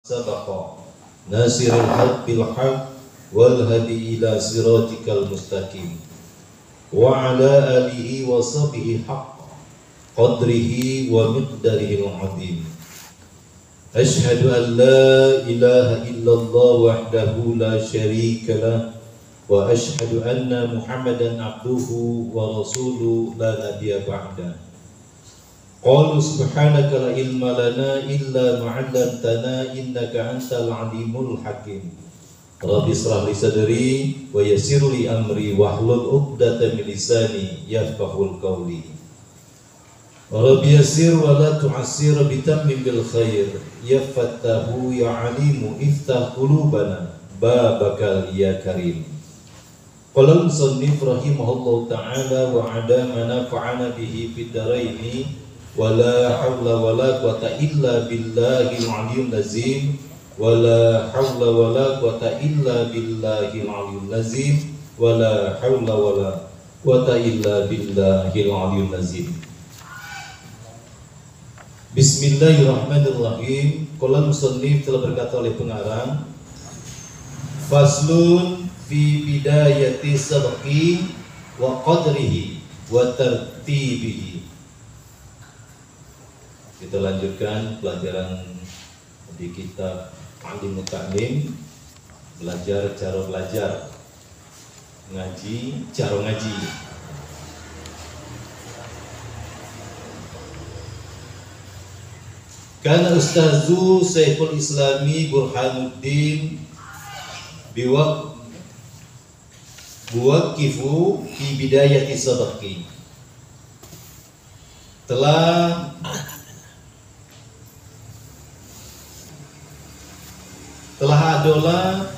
sabaqa nasirul haq bil haq wal hadi ila siratikal mustaqim wa ala alihi wa sahbihi haqqa qadrihi wa miqdarihi al-azim. Ashhadu an la ilaha illallah wahdahu la syarika lah wa ashhadu anna Muhammadan abduhu wa rasuluhu la nabiyya ba'da. Qalu subhanaka la ilma lana illa ma 'allamtana innaka antal alimul hakim. Rabbi shrah li sadri wa yassir li amri wahlul 'uqdatam min lisani yafqahul qawli. Rabbi yassir wa la tu'assir bitammim bil khair ya fattahu ya alimu iftah qulubana babakal ya karim. Qala al-musannif rahimahullahu ta'ala wa 'adama nafa'ana bihi fid dharaini wala hawla wala quwata illa billahil aliyyil azim wala hawla wala quwata illa billahil aliyyil azim wala hawla wala quwata illa billahil aliyyil azim. Bismillahirrahmanirrahim. Qala musannif telah berkata oleh pengarang, faslun fi bidayati sabqi wa qadrihi wa tartibihi. Kita lanjutkan pelajaran di kitab Alimut Ta'lim, belajar cara belajar, ngaji cara ngaji. Kana Ustazu Syekhul Islami Burhanuddin biwaqifu fi bidayati sabqi, telah adalah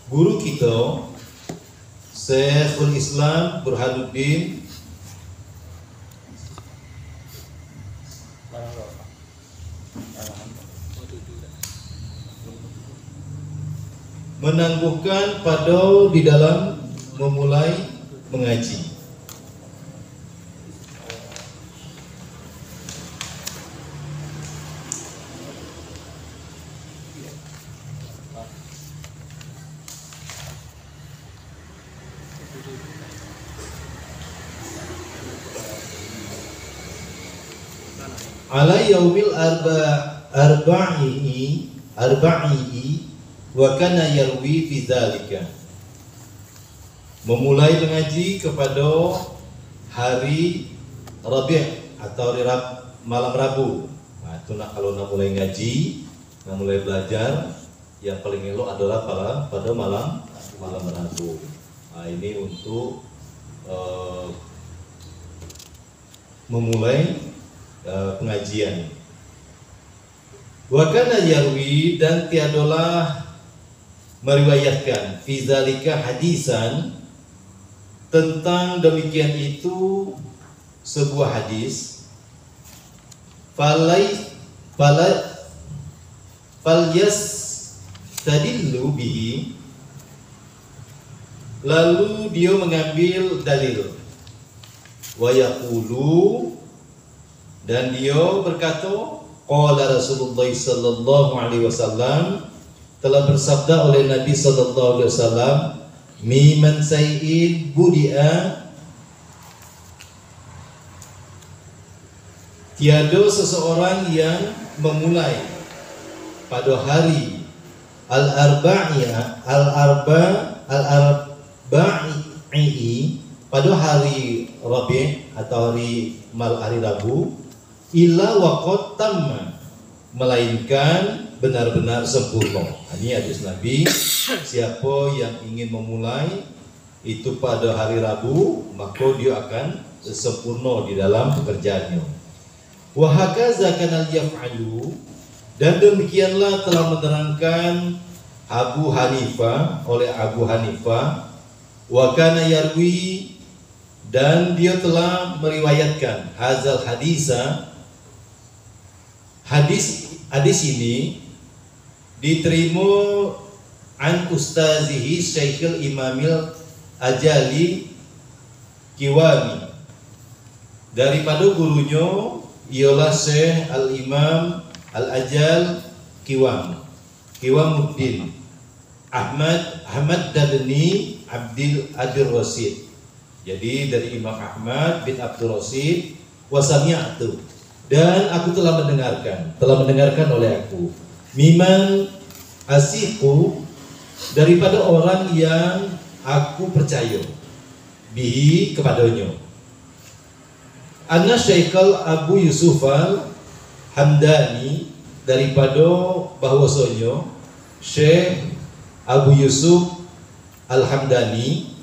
guru kita Syekhul Islam Burhanuddin menangguhkan pada di dalam memulai mengaji. Ala yaumil arba'i wa kana yarwi fi dzalika, memulai mengaji kepada hari Rabi' atau malam Rabu. Nah, itu kalau nak mulai ngaji, nak mulai belajar, yang paling elok adalah pada malam Rabu. Nah, ini untuk memulai pengajian. Wa kana yarwi, dan tiadalah meriwayatkan fi zalika hadisan, tentang demikian itu sebuah hadis, falyastadillu bihi, lalu dia mengambil dalil, wa yaqulu, dan dia berkata, qala Rasulullah sallallahu alaihi wasallam, telah bersabda oleh Nabi sallallahu alaihi wasallam, miman sayyid budi'a, tiada seseorang yang memulai pada hari al-arba'i, pada hari Rabi' atau hari Rabu, illa waqad tamma, melainkan benar-benar sempurna. Ini hadis Nabi, siapa yang ingin memulai itu pada hari Rabu, maka dia akan sempurna di dalam pekerjaannya. Wa hakaza kana yaf'alu, dan demikianlah telah menerangkan Abu Hanifah, wa kana yarwi, dan dia telah meriwayatkan hazal hadisa, hadis ini diterima an ustazihi Syekhul Imamil Ajali Kiwami, daripada gurunya ialah Syekh Al-Imam Al-Ajal Qiwamuddin Ahmad Dadni Abdul Rasid. Jadi dari Imam Ahmad bin Abdul Rasid, wasami'tu, dan aku telah mendengarkan oleh aku, miman asiku, daripada orang yang aku percaya, bihi kepadanya, anna Syekhal Abu Yusuf Al-Hamdani, daripada bahwasanya Syekh Abu Yusuf Al-Hamdani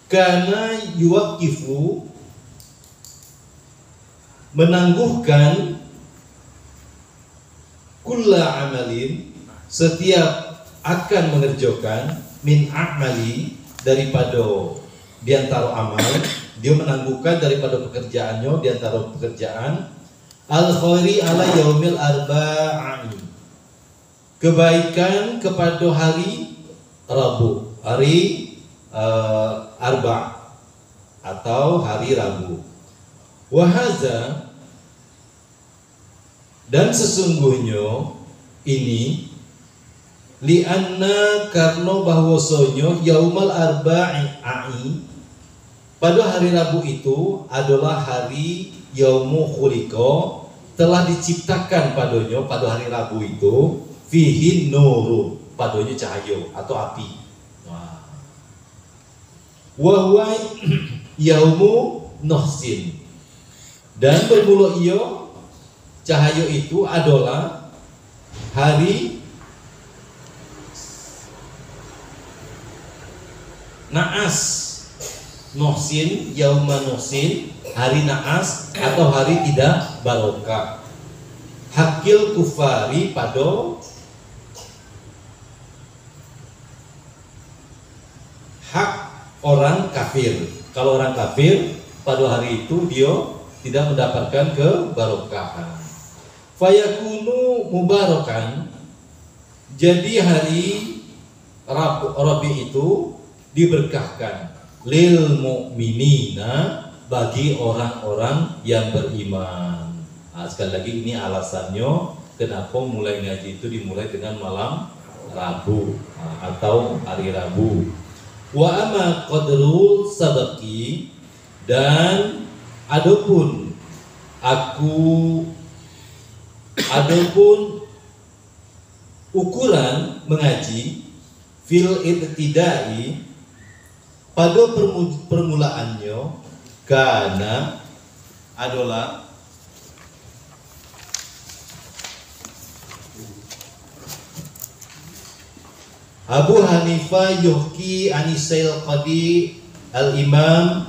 karena yuwaqifu, menangguhkan, kulla amalin, setiap akan mengerjakan, min amali, daripada diantara amal, dia menangguhkan daripada pekerjaannya diantara pekerjaan, al-khairi ala yaumil arba'ani, kebaikan kepada hari Rabu, hari Arba' atau hari Rabu. Wahaza, dan sesungguhnya ini, lianna, karena bahwasanya yaumal arba'i, pada hari Rabu itu adalah hari yaumu khuliqa, telah diciptakan padanya, pada hari Rabu itu, fihin nuru, padanya cahaya atau api. Wa yaumu nuhsin, dan bermula ia, cahaya itu adalah hari naas, nuhsin, yauma nuhsin, hari naas atau hari tidak barokah, hakil kufari, pada hak orang kafir. Kalau orang kafir pada hari itu dia tidak mendapatkan kebarokahan. Fayakunu mubarakan, jadi hari Rabi itu diberkahkan, lil mu'minina, bagi orang-orang yang beriman. Nah, sekali lagi ini alasannya kenapa mulai ngaji itu dimulai dengan malam Rabu atau hari Rabu. Wa amma qadrul sadaqi, dan adapun ukuran mengaji, fil ibtidai, pada permulaannya, karena adalah Abu Hanifah yuhki anisail qadi al-imam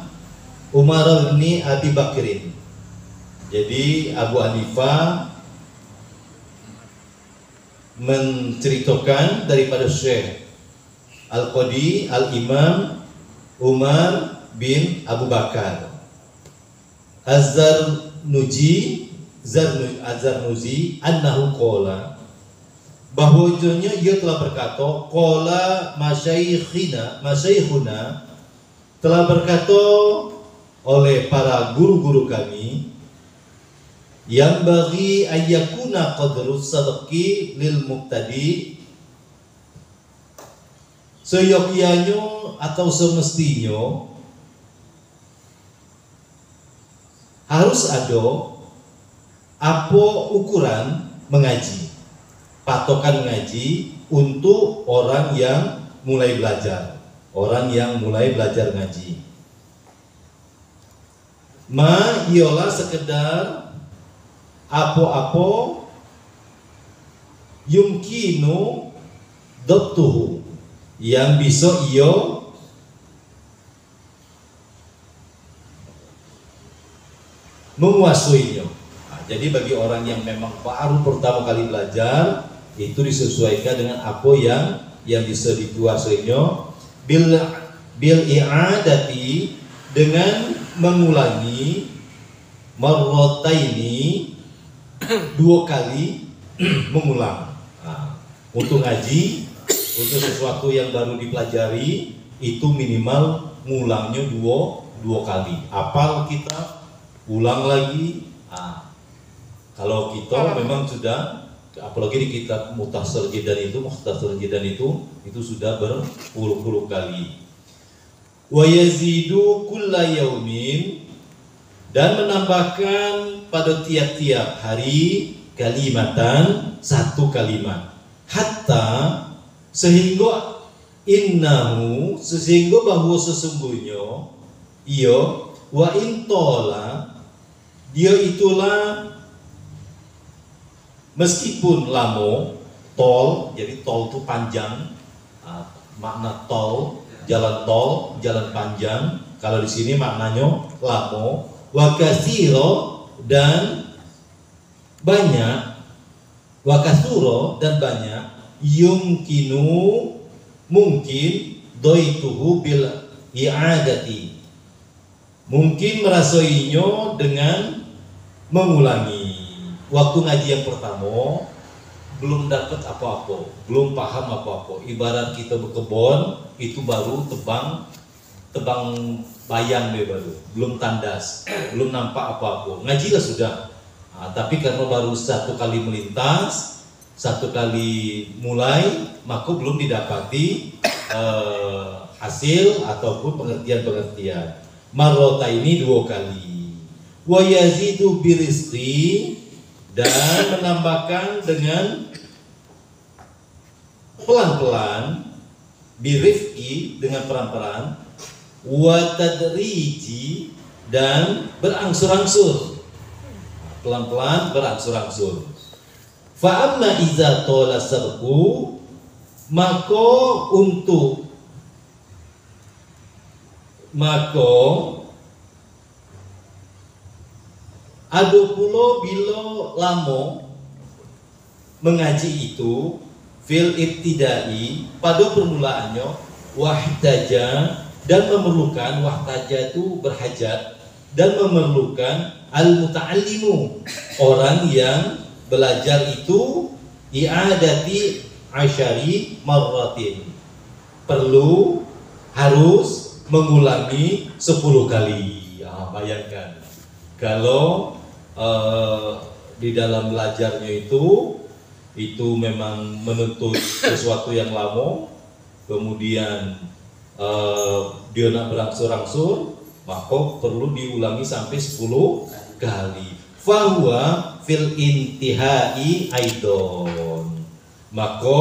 Umar bin Abi Bakrin. Jadi Abu Hanifah menceritakan daripada Syekh Al-Qadi Al-Imam Umar bin Abu Bakar Az-Zarnuji annahu qala, bahwasanya ia telah berkata, qala masyayikhuna, telah berkata oleh para guru-guru kami, yang bagi ayyakuna qadrus sadaqi lil muqtadi, seyogyanya atau semestinya harus ada apa ukuran mengaji, patokan mengaji untuk orang yang mulai belajar, ngaji. Ma ialah sekedar apa-apa yumkinu dhabtuhu, yang bisa ia menguasainya. Jadi bagi orang yang memang baru pertama kali belajar, itu disesuaikan dengan apa yang bisa dikuasainya, bil i'adati, dengan mengulangi, marrataini, 2 kali mengulang. Untuk ngaji, untuk sesuatu yang baru dipelajari, itu minimal ngulangnya dua kali. Apal kita ulang lagi. Kalau kita memang sudah, apalagi di kitab Mukhtasar Jidan itu sudah berpuluh-puluh kali. Wa yazidu kulla yaumin, dan menambahkan pada tiap-tiap hari kalimatan, satu kalimat, hatta sehingga bahwa sesungguhnya wa intola, dia itulah meskipun lamo, tol, jadi tol itu panjang, makna tol, jalan panjang. Kalau di sini maknanya lamo, wa katsiro, dan banyak, wa katsuro, dan banyak, yumkinu, mungkin, doituhu bil i'adati, mungkin merasoinya dengan mengulangi. Waktu ngaji yang pertama belum dapat apa-apa, belum paham apa-apa. Ibarat kita berkebun, itu baru tebang bayang deh, baru belum tandas, belum nampak apa-apa. Ngaji lah sudah. Tapi karena baru satu kali melintas, satu kali mulai, maka belum didapati hasil ataupun pengertian-pengertian. Marrota ini 2 kali. Wa yazidu birizqi, dan menambahkan dengan pelan-pelan, birifki, dengan pelan-pelan, wa tadriji, dan berangsur-angsur, pelan-pelan berangsur-angsur. Fa amma iza tola sarku, maka ada pula bila lamo mengaji itu fil ibtidai, pada permulaannya, wahtaja, dan memerlukan, wahtaja itu berhajat, dan memerlukan al-muta'allimu, orang yang belajar itu, i'adati asyari marratin, harus mengulangi 10 kali. Bayangkan kalau di dalam belajarnya itu memang menuntut sesuatu yang lama, kemudian dia nak berangsur-angsur, maka perlu diulangi sampai 10 kali. Fahuwa fil intihai aidon, maka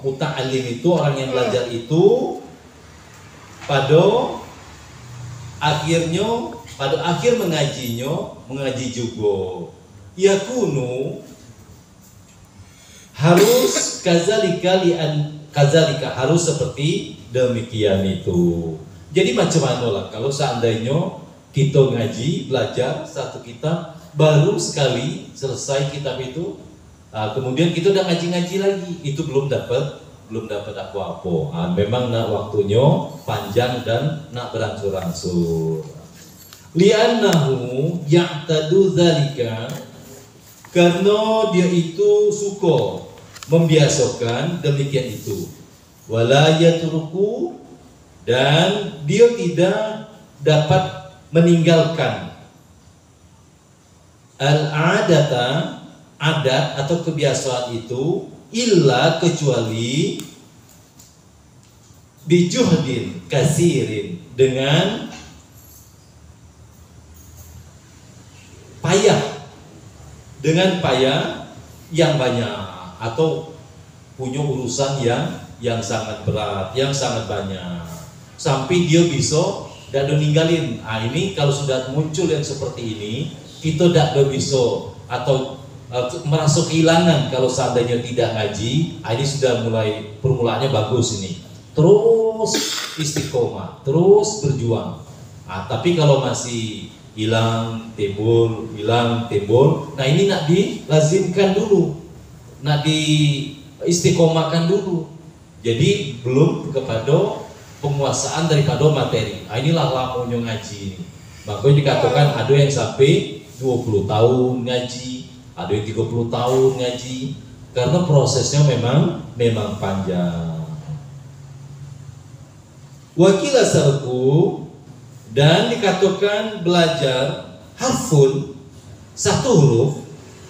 muta'allim itu, orang yang belajar itu, pada akhir mengaji juga yakunu, harus kazalika harus seperti demikian itu. Jadi macam mana lah kalau seandainya kita ngaji, belajar satu kitab, baru sekali selesai kitab itu, kemudian kita udah ngaji lagi, itu belum dapat apa-apa. Memang nak waktunya panjang dan nak berangsur-angsur. Li'annahu ya'tadu dzalika, karena dia itu suka membiasakan demikian itu. Wala yatruku, dan dia tidak dapat meninggalkan al-adata, adat atau kebiasaan itu, illa, kecuali bijuhdin kasirin, dengan payah yang banyak, atau punya urusan yang sangat berat, yang sangat banyak, sampai dia bisa tidak ninggalin. Ini kalau sudah muncul yang seperti ini, kita tidak bisa atau merasa kehilangan kalau seandainya tidak ngaji. Ini sudah mulai, permulaannya bagus ini, terus istiqomah, terus berjuang. Tapi kalau masih hilang timbul, nah ini nak dilazimkan dulu, nak diistiqomahkan dulu. Jadi belum kepada penguasaan daripada materi. Inilah lamanya ngaji ini. Makanya dikatakan ada yang sampai 20 tahun ngaji, ada yang 30 tahun ngaji, karena prosesnya memang panjang. Wakil asarku, dan dikatakan belajar harfun satu huruf,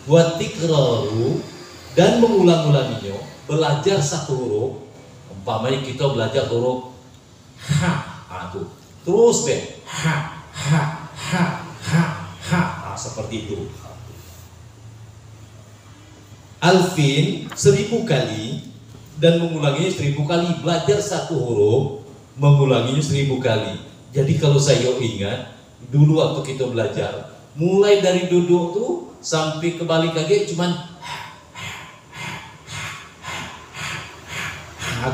wa tikraru dan mengulang-ulanginya, belajar satu huruf. Umpamanya kita belajar huruf ha, tuh. Terus deh ha, seperti itu. Alfin 1000 kali dan mengulanginya 1000 kali. Belajar satu huruf, mengulanginya 1000 kali. Jadi kalau saya ingat dulu waktu kita belajar, mulai dari duduk tuh sampai kembali kaki cuman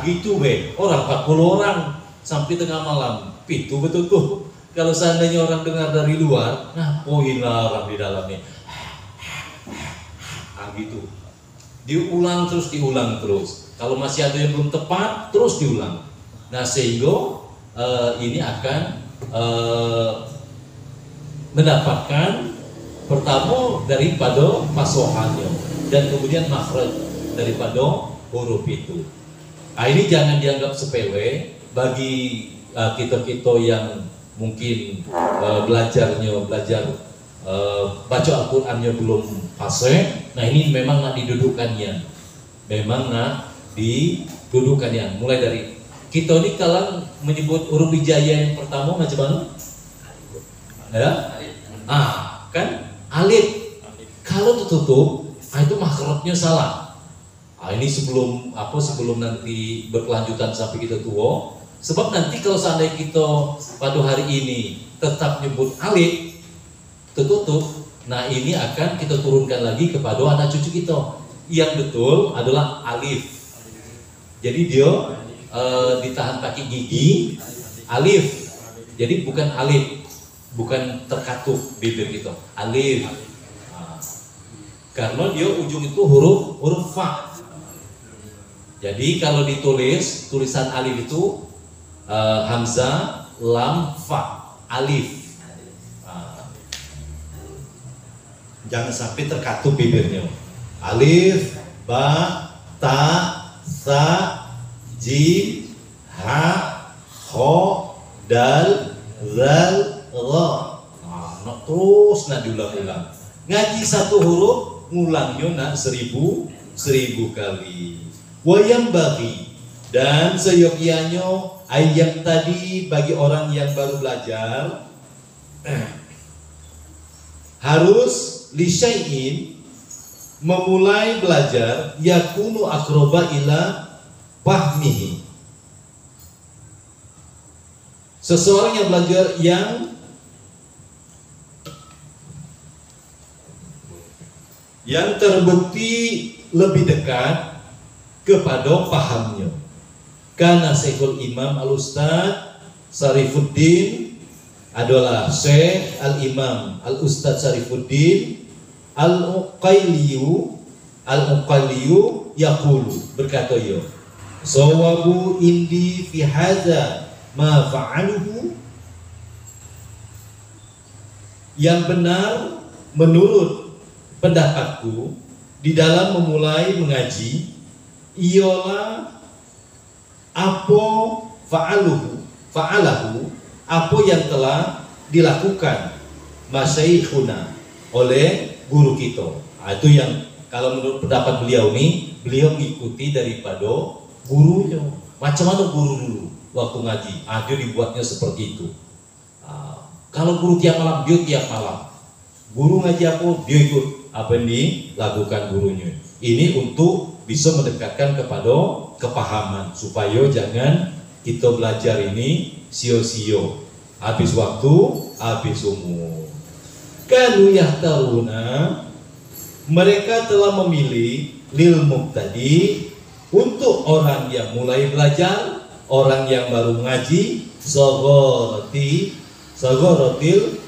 gitu orang 40 orang sampai tengah malam. Itu betul tuh. Kalau seandainya orang dengar dari luar, nah poinlah orang di dalamnya. Gitu. Diulang terus. Kalau masih ada yang belum tepat, terus diulang. Nah sehingga ini akan mendapatkan pertama daripada pasokannya dan kemudian makhraj daripada huruf itu. Nah, ini jangan dianggap sepele bagi kita yang mungkin belajar baca Al-Qur'annya belum fase. Nah ini memang nak didudukannya, mulai dari kita ini kalau menyebut huruf hijaya yang pertama macam mana? Ya? Kan alif. Kalau tertutup, itu makhrajnya salah. Ini sebelum nanti berkelanjutan sampai kita tua. Sebab nanti kalau seandainya kita pada hari ini tetap nyebut alif tertutup, nah ini akan kita turunkan lagi kepada anak cucu kita. Yang betul adalah alif. Jadi dia ditahan pakai gigi alif. Jadi bukan alif, bukan terkatup bibir kita. Alif. Karena dia ujung itu huruf fa. Jadi kalau ditulis tulisan alif itu hamzah, lam, fa, alif. Jangan sampai terkatup bibirnya. Alif, ba, ta, sa, jim, ha, kho, dal, zal, ra. Nah, terus diulang-ulang. Ngaji satu huruf, ngulangnya 1000 kali. Wayam bagi dan seyogianya ayat tadi bagi orang yang baru belajar harus lisyai'in memulai belajar yakunu akroba ila fahmihi. Seseorang yang belajar yang terbukti lebih dekat kepada pahamnya. Karena Syekhul Imam Al-Ustadz Syarifuddin adalah Syekh Al-Imam Al-Ustadz Syarifuddin Al-Uqayliyu yaqulu, berkata ya, sawabu indi fi hadza ma fa'aluhu, yang benar menurut pendapatku di dalam memulai mengaji ialah apa fa'alahu apa yang telah dilakukan masyayikhuna oleh guru kita. Itu yang kalau menurut pendapat beliau nih, beliau mengikuti daripada gurunya. Macam mana guru dulu waktu ngaji? Dia dibuatnya seperti itu. Kalau guru tiap malam, dia tiap malam. Guru ngaji apa, dia ikut apa yang dilakukan gurunya. Ini untuk bisa mendekatkan kepada kepahaman, supaya jangan kita belajar ini sio-sio, habis waktu, habis umur. Kanu yahtaruna, mereka telah memilih lil mubtadi, untuk orang yang mulai belajar, orang yang baru mengaji, sagorotil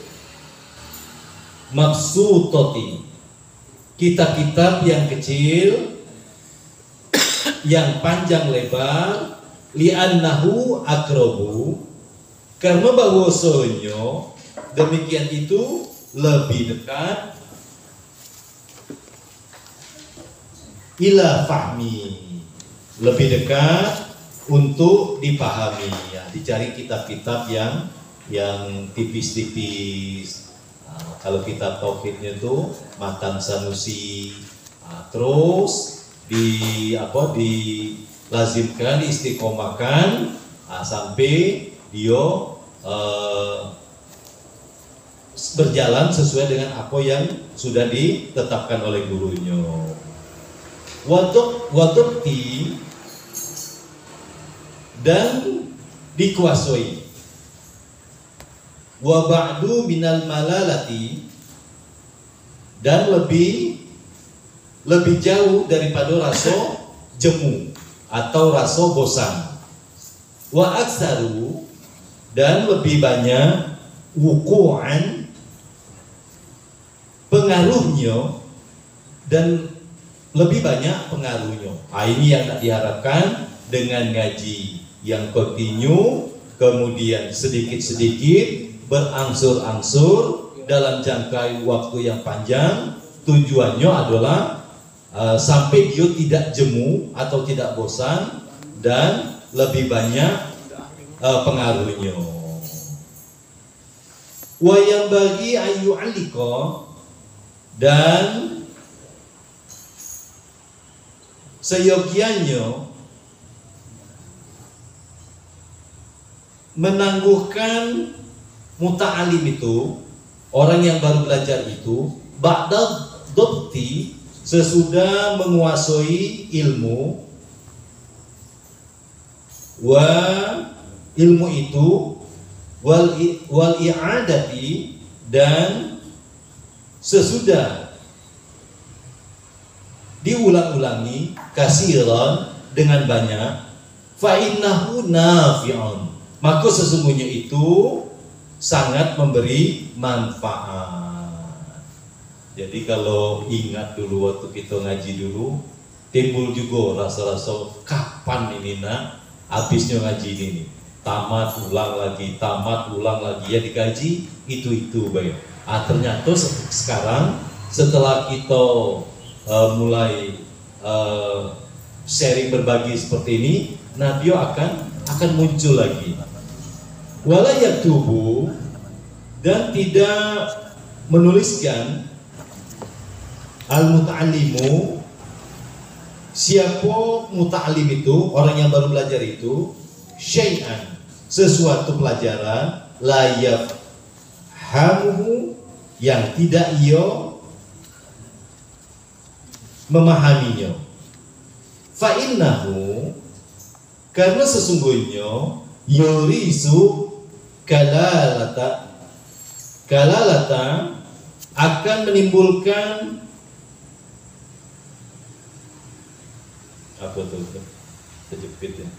mabsutoti, kitab-kitab yang kecil, yang panjang lebar, li'annahu akrobu, karena bahwasanya demikian itu lebih dekat ila fahmi, lebih dekat untuk dipahami. Ya, dicari kitab-kitab yang tipis-tipis, Kalau kitab tauhidnya itu Matan Sanusi. Terus dilazimkan, diistiqomahkan sampai dia berjalan sesuai dengan apa yang sudah ditetapkan oleh gurunya. Wadukti dan dikuasai. Wa ba'du minal malalati, dan lebih jauh daripada rasa jemu atau rasa bosan. Wa aksaru, dan lebih banyak wuku'an, pengaruhnya, dan lebih banyak pengaruhnya. Ini yang tak diharapkan dengan ngaji yang kontinu, kemudian sedikit-sedikit berangsur-angsur dalam jangka waktu yang panjang. Tujuannya adalah sampai dia tidak jemu atau tidak bosan dan lebih banyak pengaruhnya. Wa yang bagi ayu alika, dan seyogianya menangguhkan muta'alim itu, orang yang baru belajar itu, ba'da dhabti, sesudah menguasai ilmu, wa ilmu itu, wal i'adati, dan sesudah diulang-ulangi, kasiran, dengan banyak, fa innahu nafi'un, maka sesungguhnya itu sangat memberi manfaat. Jadi kalau ingat dulu waktu kita ngaji dulu, timbul juga rasa-rasa kapan ini nak habisnya ngaji ini. Tamat ulang lagi, ya dikaji itu baik. Ternyata sekarang setelah kita mulai sharing berbagi seperti ini, Nabi akan muncul lagi. Wala yaktubu, dan tidak menuliskan al-muta'allimu, siapa muta'allim itu, orang yang baru belajar itu, syai'an, sesuatu pelajaran, la yafhamuhu, yang tidak ia memahaminya. Fa innahu, karena sesungguhnya yurisu kalalata akan menimbulkan apa tuh terjepit ya,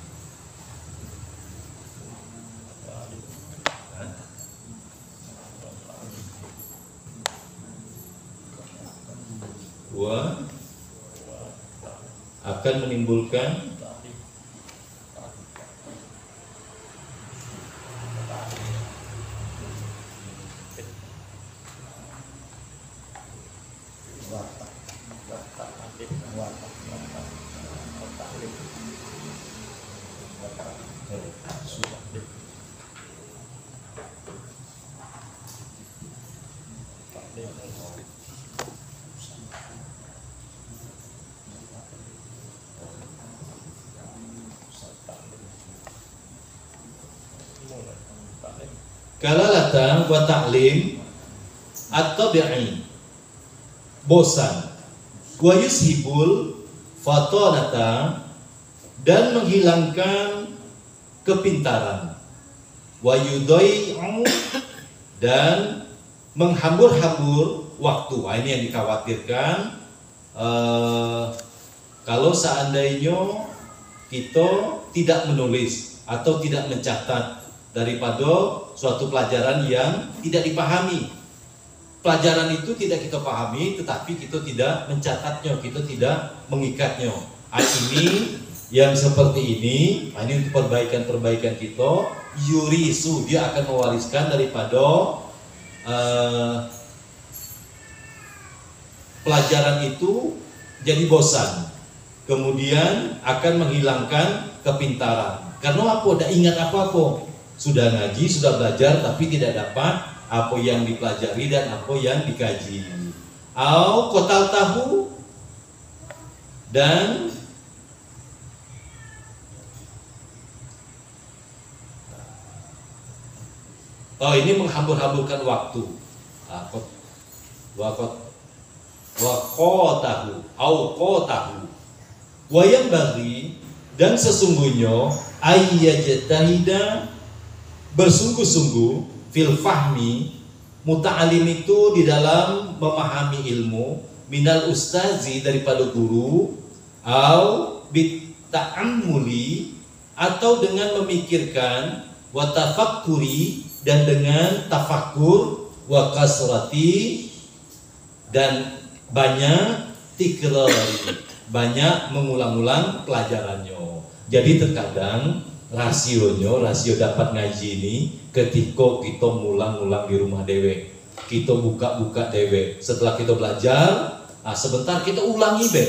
akan menimbulkan kalalata wa ta'lim at-tabi'i, bosan, wa yushibul fatanata, dan menghilangkan kepintaran, wa yudai'u, dan menghambur-hambur waktu. Ini yang dikhawatirkan. Kalau seandainya kita tidak menulis atau tidak mencatat daripada suatu pelajaran yang tidak dipahami. Pelajaran itu tidak kita pahami, tetapi kita tidak mencatatnya, kita tidak mengikatnya. Ini yang seperti ini untuk perbaikan kita. Yurisu, dia akan mewariskan daripada pelajaran itu jadi bosan, kemudian akan menghilangkan kepintaran. Karena apa? Tidak ingat apa-apa. Sudah ngaji, sudah belajar, tapi tidak dapat apa yang dipelajari dan apa yang dikaji. Au kotal tahu dan ini menghambur-hamburkan waktu. Wakotahu, au kotahu. Wayang bagi dan sesungguhnya ayyajtahida bersungguh-sungguh fil fahmi, muta'alim itu di dalam memahami ilmu, minal ustazi daripada guru, au bitta'ammuli atau dengan memikirkan, wa tafakkuri dan dengan tafakkur, wa kasrati dan banyak tikrari, banyak mengulang-ulang pelajarannya. Jadi terkadang rasio dapat ngaji ini ketika kita ngulang-ngulang di rumah dewe, kita buka-buka dewe. Setelah kita belajar, sebentar kita ulangi be.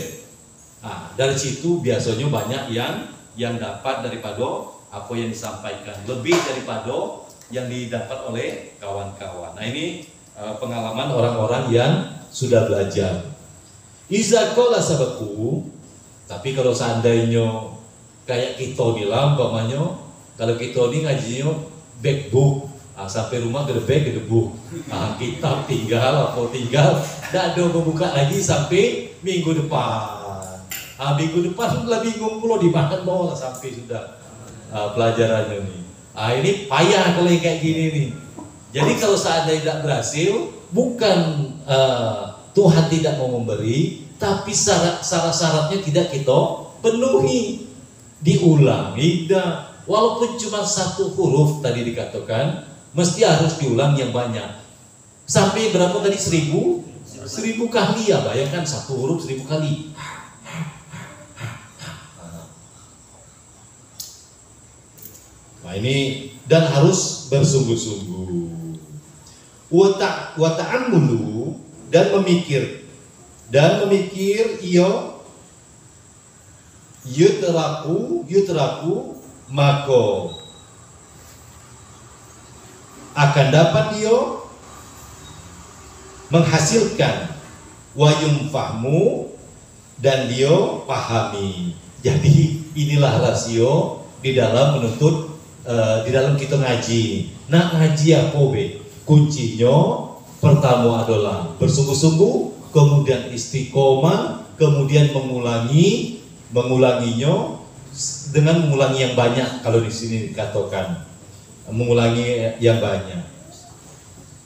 Dari situ biasanya banyak yang dapat daripada apa yang disampaikan, lebih daripada yang didapat oleh kawan-kawan. Nah ini pengalaman orang-orang yang sudah belajar. Iza qala sabaku, tapi kalau seandainya kayak kita bilang umpamanya, kalau kita ini ngajinya backbook, sampai rumah gede book, kitab tinggal tidak ada membuka lagi sampai minggu depan. Minggu depan sudah bingung pula di mana mau sampai sudah pelajarannya nih. Ini payah kalau kayak gini nih. Jadi kalau seandainya tidak berhasil, bukan Tuhan tidak mau memberi, tapi syarat-syaratnya tidak kita penuhi. Diulangi dah, walaupun cuma satu huruf tadi dikatakan, mesti harus diulang yang banyak. Sampai berapa tadi? 1000 kali ya, bayangkan satu huruf 1000 kali. Nah ini dan harus bersungguh-sungguh. Wa ta'ammulu dan memikir yutraku maka akan dapat dia menghasilkan wayum fahmu dan dia pahami. Jadi inilah rasio di dalam menuntut di dalam kita ngaji. Nah ngaji apa be? Kuncinya pertama adalah bersungguh-sungguh, kemudian istiqomah, kemudian mengulanginya dengan mengulangi yang banyak. Kalau di sini dikatakan mengulangi yang banyak.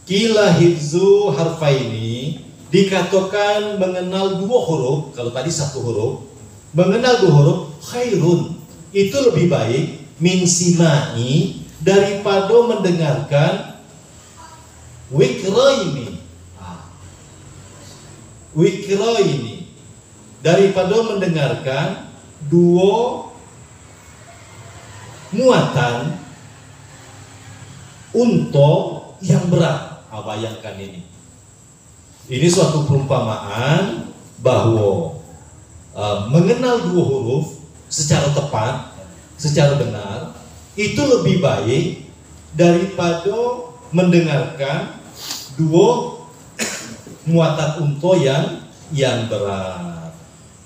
Kila hifzu harfaini dikatakan mengenal dua huruf. Kalau tadi satu huruf, mengenal dua huruf khairun, itu lebih baik min simai daripada mendengarkan wikraini daripada mendengarkan dua muatan untuk yang berat. Bayangkan ini suatu perumpamaan bahwa mengenal dua huruf secara tepat, secara benar, itu lebih baik daripada mendengarkan dua muatan unta yang berat.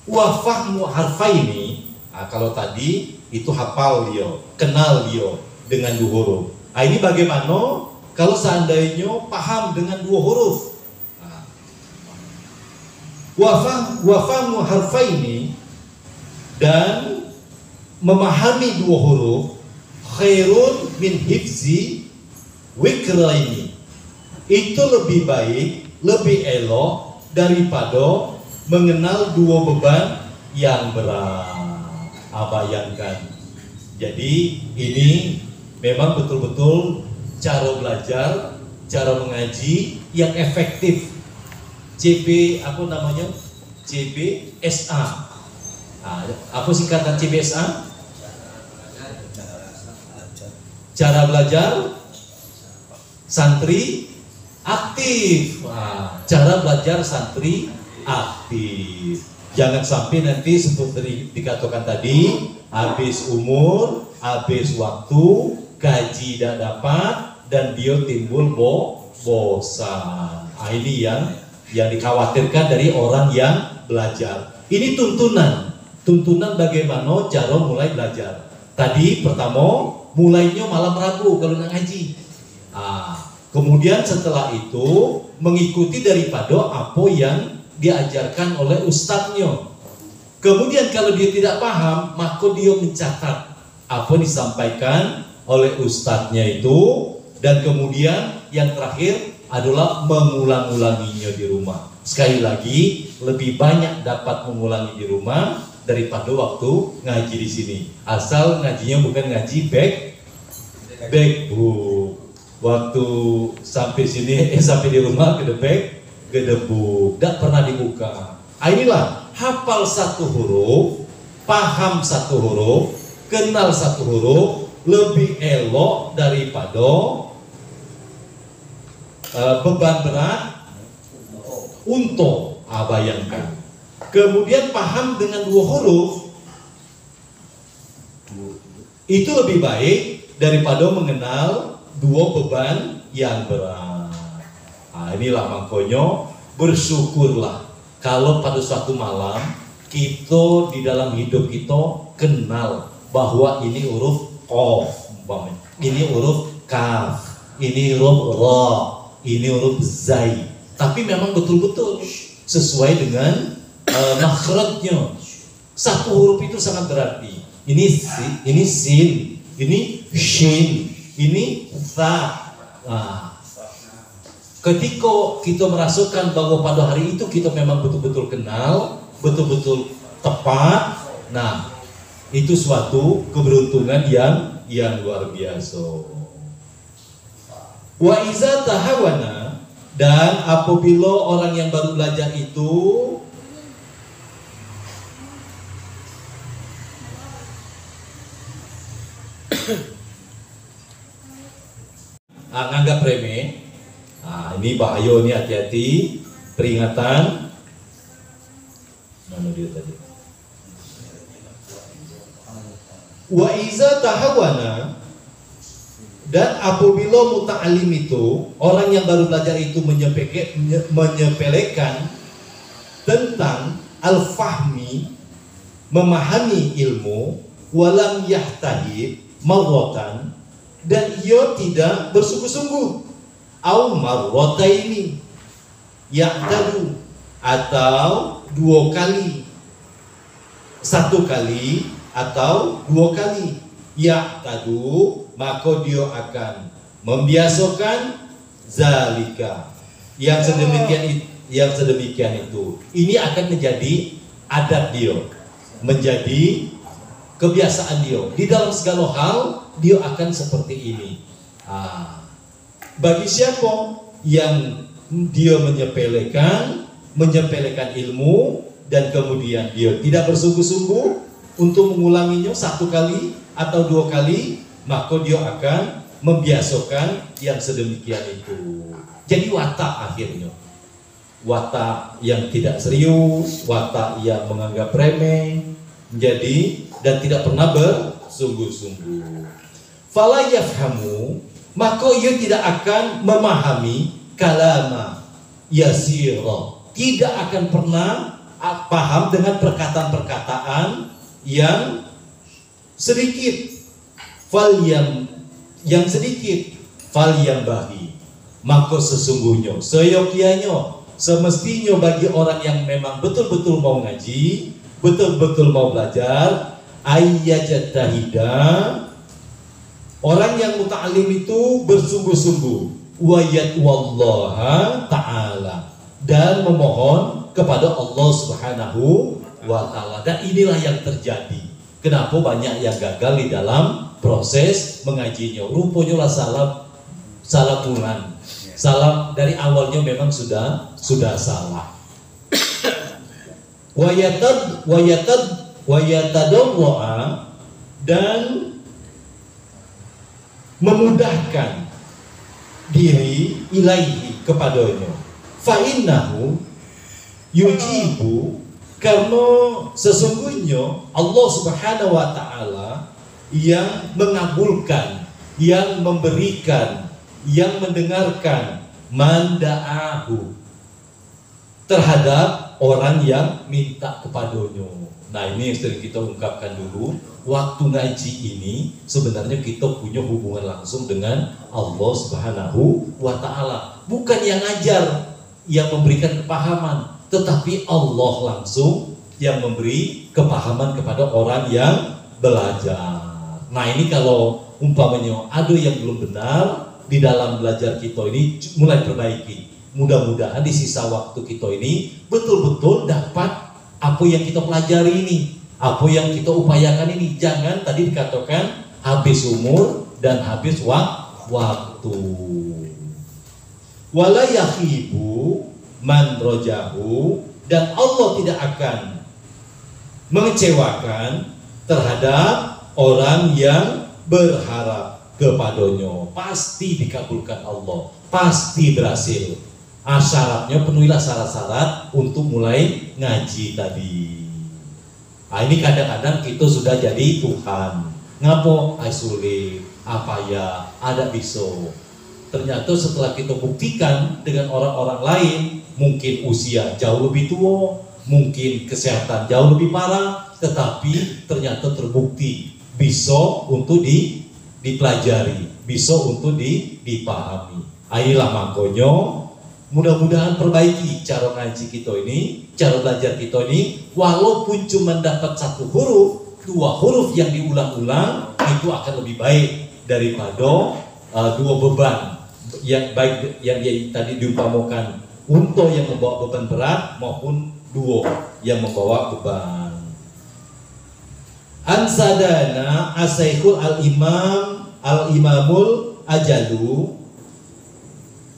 Wa fahmu harfaini, kalau tadi itu hafal dia, kenal dia dengan dua huruf. Ini bagaimana kalau seandainya paham dengan dua huruf? Wa fahmu harfaini dan memahami dua huruf khairun min hifzi wikraini, itu lebih baik, lebih elok daripada mengenal dua beban yang berat. Bayangkan. Jadi ini memang betul-betul cara belajar, cara mengaji yang efektif. CBSA. Apa singkatan CBSA? Cara belajar santri aktif. Cara belajar santri aktif. Jangan sampai nanti seperti dikatakan tadi, habis umur, habis waktu, gaji tidak dapat, dan dia timbul bosan. Ini yang dikhawatirkan dari orang yang belajar. Ini tuntunan bagaimana cara mulai belajar. Tadi pertama mulainya malam Rabu kalau nak ngaji. Kemudian setelah itu mengikuti daripada apa yang diajarkan oleh ustadznya. Kemudian kalau dia tidak paham, maka dia mencatat apa disampaikan oleh ustadznya itu, dan kemudian yang terakhir adalah mengulang-ulanginya di rumah. Sekali lagi, lebih banyak dapat mengulangi di rumah daripada waktu ngaji di sini. Asal ngajinya bukan ngaji backbook. Waktu sampai sini, sampai di rumah gedebuk, tidak pernah dibuka. Inilah hafal satu huruf, paham satu huruf, kenal satu huruf lebih elok daripada beban berat untuk bayangkan. Kemudian paham dengan 2 huruf itu lebih baik daripada mengenal 2 beban yang berat. Inilah makanya bersyukurlah kalau pada suatu malam kita di dalam hidup kita kenal bahwa ini huruf Qaf, ini huruf Kaf, ini huruf Ra, ini huruf Zai. Tapi memang betul-betul sesuai dengan makhrajnya. Satu huruf itu sangat berarti. Ini sin, ini shin, ini tha. Ketika kita merasakan bahwa pada hari itu kita memang betul-betul kenal, betul-betul tepat, nah itu suatu keberuntungan yang luar biasa. Wa iza tahawana, dan apabila orang yang baru belajar itu nganggap remeh. Ini bahaya, ini hati-hati, peringatan. Mana dia tadi? Wa iza tahawana, dan apabila muta'alim itu, orang yang baru belajar itu menyepelekan tentang al-fahmi, memahami ilmu, walam yahtahid marwatan, dan ia tidak bersungguh-sungguh, au marwataini yahtadu, atau 2 kali, 1 kali atau 2 kali, yahtadu, maka dia akan membiasakan zalika, yang sedemikian itu. Ini akan menjadi adat dia, menjadi kebiasaan dia. Di dalam segala hal dia akan seperti ini. Bagi siapa yang dia menyepelekan ilmu dan kemudian dia tidak bersungguh-sungguh untuk mengulanginya 1 kali atau 2 kali, maka dia akan membiasakan yang sedemikian itu. Jadi watak akhirnya, watak yang tidak serius, watak yang menganggap remeh, menjadi dan tidak pernah bersungguh-sungguh. Fala yafhamu, maka ia tidak akan memahami kalama yasira, tidak akan pernah paham dengan perkataan-perkataan yang sedikit. Yang sedikit, fal yang bahi, maka sesungguhnya seyogyanya, semestinya bagi orang yang memang betul-betul mau ngaji, betul-betul mau belajar, ayyajatahida, orang yang muta'alim itu bersungguh-sungguh, wayat wallaha ta'ala, dan memohon kepada Allah Subhanahu wa ta'ala. Dan inilah yang terjadi. Kenapa banyak yang gagal di dalam proses mengajinya? Rupanya lah salah bulan. Salah dari awalnya memang sudah salah. Wayatadawwa'a, dan memudahkan diri ilaihi kepadanya. Fa'innahu yujibu, karena sesungguhnya Allah Subhanahu wa ta'ala yang mengabulkan, yang memberikan, yang mendengarkan manda'ahu, terhadap orang yang minta kepadanya. Nah, ini yang sering kita ungkapkan dulu. Waktu ngaji ini sebenarnya kita punya hubungan langsung dengan Allah Subhanahu wa Ta'ala. Bukan yang ngajar, yang memberikan kepahaman, tetapi Allah langsung yang memberi kepahaman kepada orang yang belajar. Nah, ini kalau umpamanya ada yang belum benar di dalam belajar kita ini, mulai perbaiki. Mudah-mudahan di sisa waktu kita ini betul-betul dapat apa yang kita pelajari ini, apa yang kita upayakan ini. Jangan tadi dikatakan habis umur dan habis waktu. Wala yakhibu man rojahu, dan Allah tidak akan mengecewakan terhadap orang yang berharap kepadanya. Pasti dikabulkan Allah, pasti berhasil. Syaratnya penuhilah syarat-syarat untuk mulai ngaji tadi. Nah, ini kadang-kadang kita sudah jadi Tuhan. Ngapo? Sulit, apa ya, ada bisa. Ternyata setelah kita buktikan dengan orang-orang lain, mungkin usia jauh lebih tua, mungkin kesehatan jauh lebih parah, tetapi ternyata terbukti bisa untuk dipelajari, bisa untuk dipahami. Inilah makanya mudah-mudahan perbaiki cara ngaji kita ini, cara belajar kita ini. Walaupun cuma dapat 1 huruf, 2 huruf yang diulang-ulang, itu akan lebih baik daripada 2 beban yang baik yang tadi diumpamakan, unta yang membawa beban berat maupun 2 yang membawa beban. Ansadana Asyaikul al-Imamul Ajalu,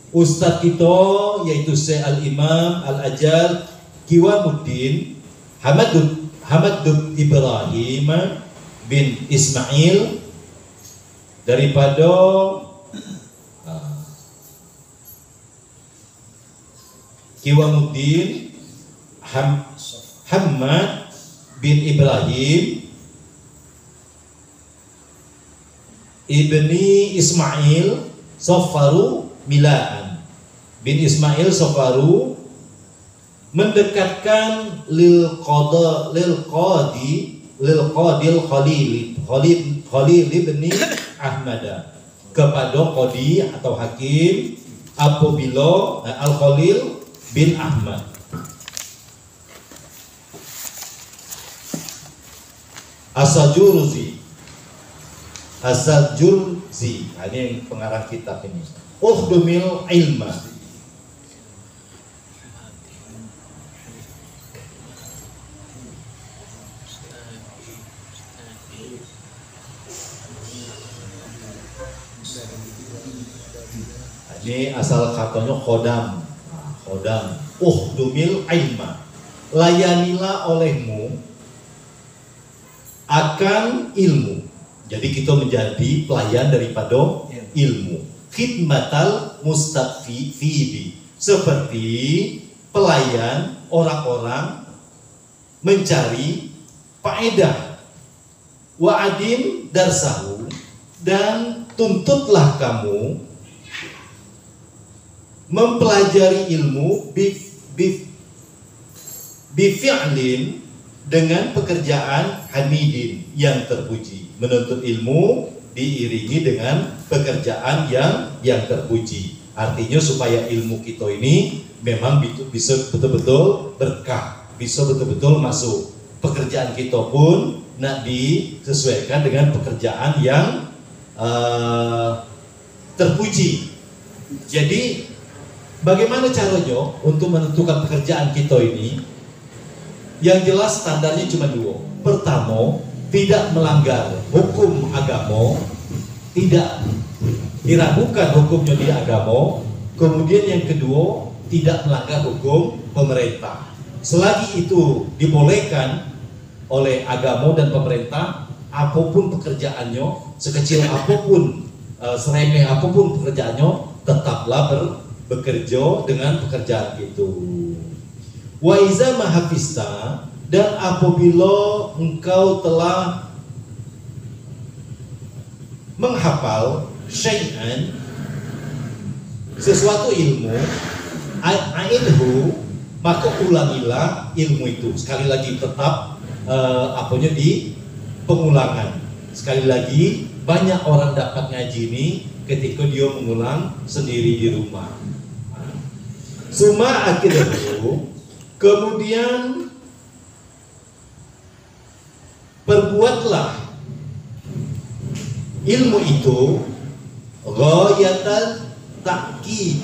Ustadz kita yaitu Syekh Al-Imam Al-Ajal Qiwamuddin Hamad Ibrahim bin Ismail daripada Qiwamuddin Hamad bin Ibrahim ibni Ismail Sofaru Milaan bin Ismail Sofaru mendekatkan lil qadil Khalil bin Ahmad kepada qadi atau hakim apabila Al-Khalil bin Ahmad. As-Sajurzi, ini yang pengarang kitab ini. Ukhdumil ilma, ini asal katanya khodam. Ukhdumil ilma, layanilah olehmu akan ilmu. Jadi kita menjadi pelayan daripada ilmu. Khidmatal mustafidi, seperti pelayan orang-orang mencari faedah. Wa adim darsahu, dan tuntutlah kamu mempelajari ilmu bifi'lin, dengan pekerjaan hamidin, yang terpuji. Menuntut ilmu diiringi dengan pekerjaan yang terpuji. Artinya supaya ilmu kita ini memang bisa betul-betul berkah, bisa betul-betul masuk. Pekerjaan kita pun nak disesuaikan dengan pekerjaan yang terpuji. Jadi bagaimana caranya untuk menentukan pekerjaan kita ini? Yang jelas standarnya cuma 2. Pertama, tidak melanggar hukum agama, tidak diragukan hukumnya di agama. Kemudian yang kedua, tidak melanggar hukum pemerintah. Selagi itu dibolehkan oleh agama dan pemerintah, apapun pekerjaannya, sekecil apapun, seremeh apapun pekerjaannya, tetaplah bekerja dengan pekerjaan itu. Wa iza mahafista, dan apabila engkau telah menghafal syai'an sesuatu ilmu, a'inhu, maka ulangilah ilmu itu. Sekali lagi tetap apanya di pengulangan. Sekali lagi, banyak orang dapat ngaji ini ketika dia mengulang sendiri di rumah. Suma akhidahu, kemudian perbuatlah ilmu itu ghayatan ta'kid,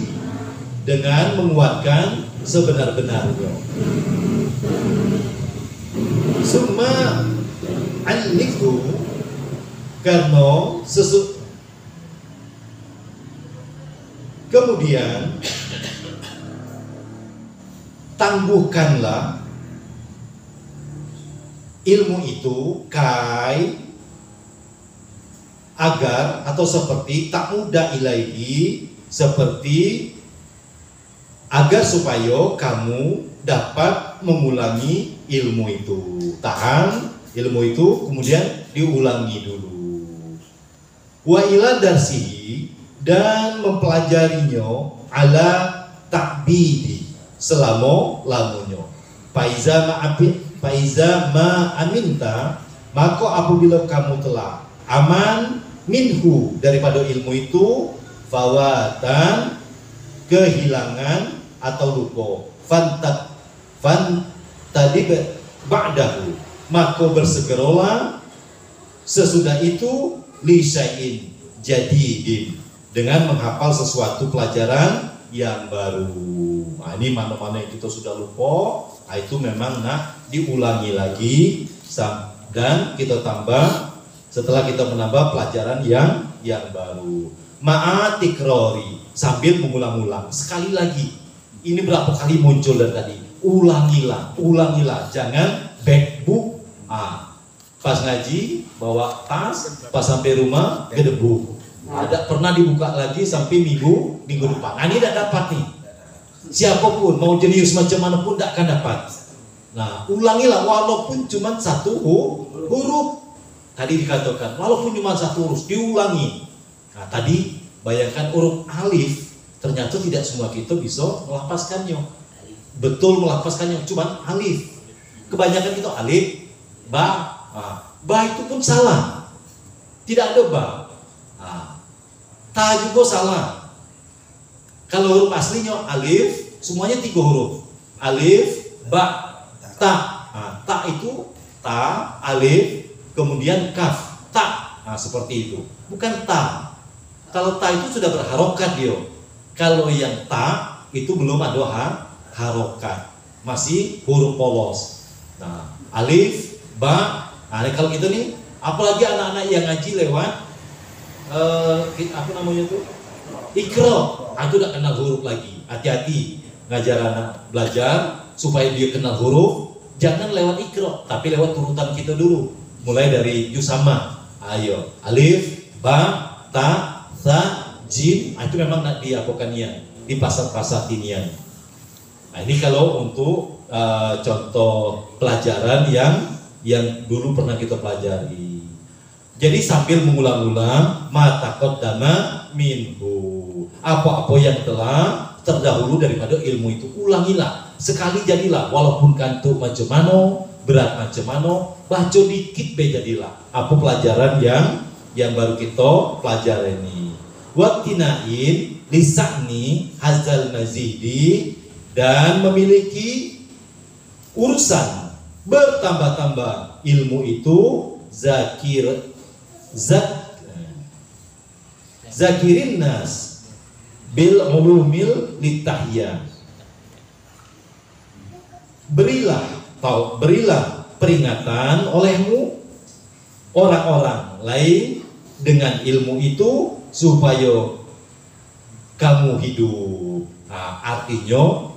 dengan menguatkan sebenar-benarnya. Summa alliku, karena kemudian tangguhkanlah ilmu itu kai agar atau seperti tak mudah ilaihi, seperti agar supaya kamu dapat mengulangi ilmu itu. Tahan ilmu itu kemudian diulangi dulu. Wa ila darsihi, dan mempelajarinya ala ta'bidi, selama lamunya. Faiza ma aminta, maka apabila kamu telah aman minhu, daripada ilmu itu, fawatan, kehilangan atau lupa, fantadib ba'dahu, maka bersegeralah sesudah itu li syai'in jadidin, dengan menghafal sesuatu pelajaran yang baru. Nah, ini mana-mana yang kita sudah lupa, itu memang diulangi lagi, dan kita tambah setelah kita menambah pelajaran yang baru. Ma'atikrori, sambil mengulang-ulang. Sekali lagi, ini berapa kali muncul dari tadi? Ulangilah, jangan backbook. Pas ngaji bawa tas, pas sampai rumah gedebuk. Ada pernah dibuka lagi sampai minggu depan. Nah, ini tidak dapat nih. Siapapun mau jenius macam mana pun tidak akan dapat. Nah, ulangilah walaupun cuma satu huruf. Tadi dikatakan walaupun cuma satu huruf diulangi. Nah, tadi bayangkan huruf alif, ternyata tidak semua kita bisa melafazkannya. Betul melafazkannya cuma alif. Kebanyakan itu alif, ba. Ba itu pun salah. Tidak ada ba. Ta juga salah. Kalau huruf aslinya alif, semuanya 3 huruf. Alif, ba, ta. Ta itu ta, alif, kemudian kaf, ta. Seperti itu. Bukan ta. Kalau ta itu sudah berharokat dia. Kalau yang ta itu belum ada harokat, masih huruf polos. Nah, alif, ba. Nah, kalau gitu nih, apalagi anak-anak yang ngaji lewat apa namanya tuh? Ikro. Itu udah kenal huruf lagi. Hati-hati ngajar anak belajar supaya dia kenal huruf. Jangan lewat ikro, tapi lewat turutan kita dulu. Mulai dari Yusama. Ayo, alif, ba, ta, sa, jim. Itu memang nak diapokannya di pasar-pasar tinian. Nah, ini kalau untuk contoh pelajaran yang dulu pernah kita pelajari. Jadi sambil mengulang-ulang matakot dama minhu, apa-apa yang telah terdahulu daripada ilmu itu ulangilah. Sekali jadilah, walaupun kantuk macam mana, berat macam mana, baca dikit be jadilah. Apa pelajaran yang baru kita pelajari ini. Waktinain lisani hazal mazidi, dan memiliki urusan bertambah-tambah ilmu itu zakirin nas bil ulumil litahiyah. Berilah peringatan olehmu orang-orang lain dengan ilmu itu supaya kamu hidup. Nah, artinya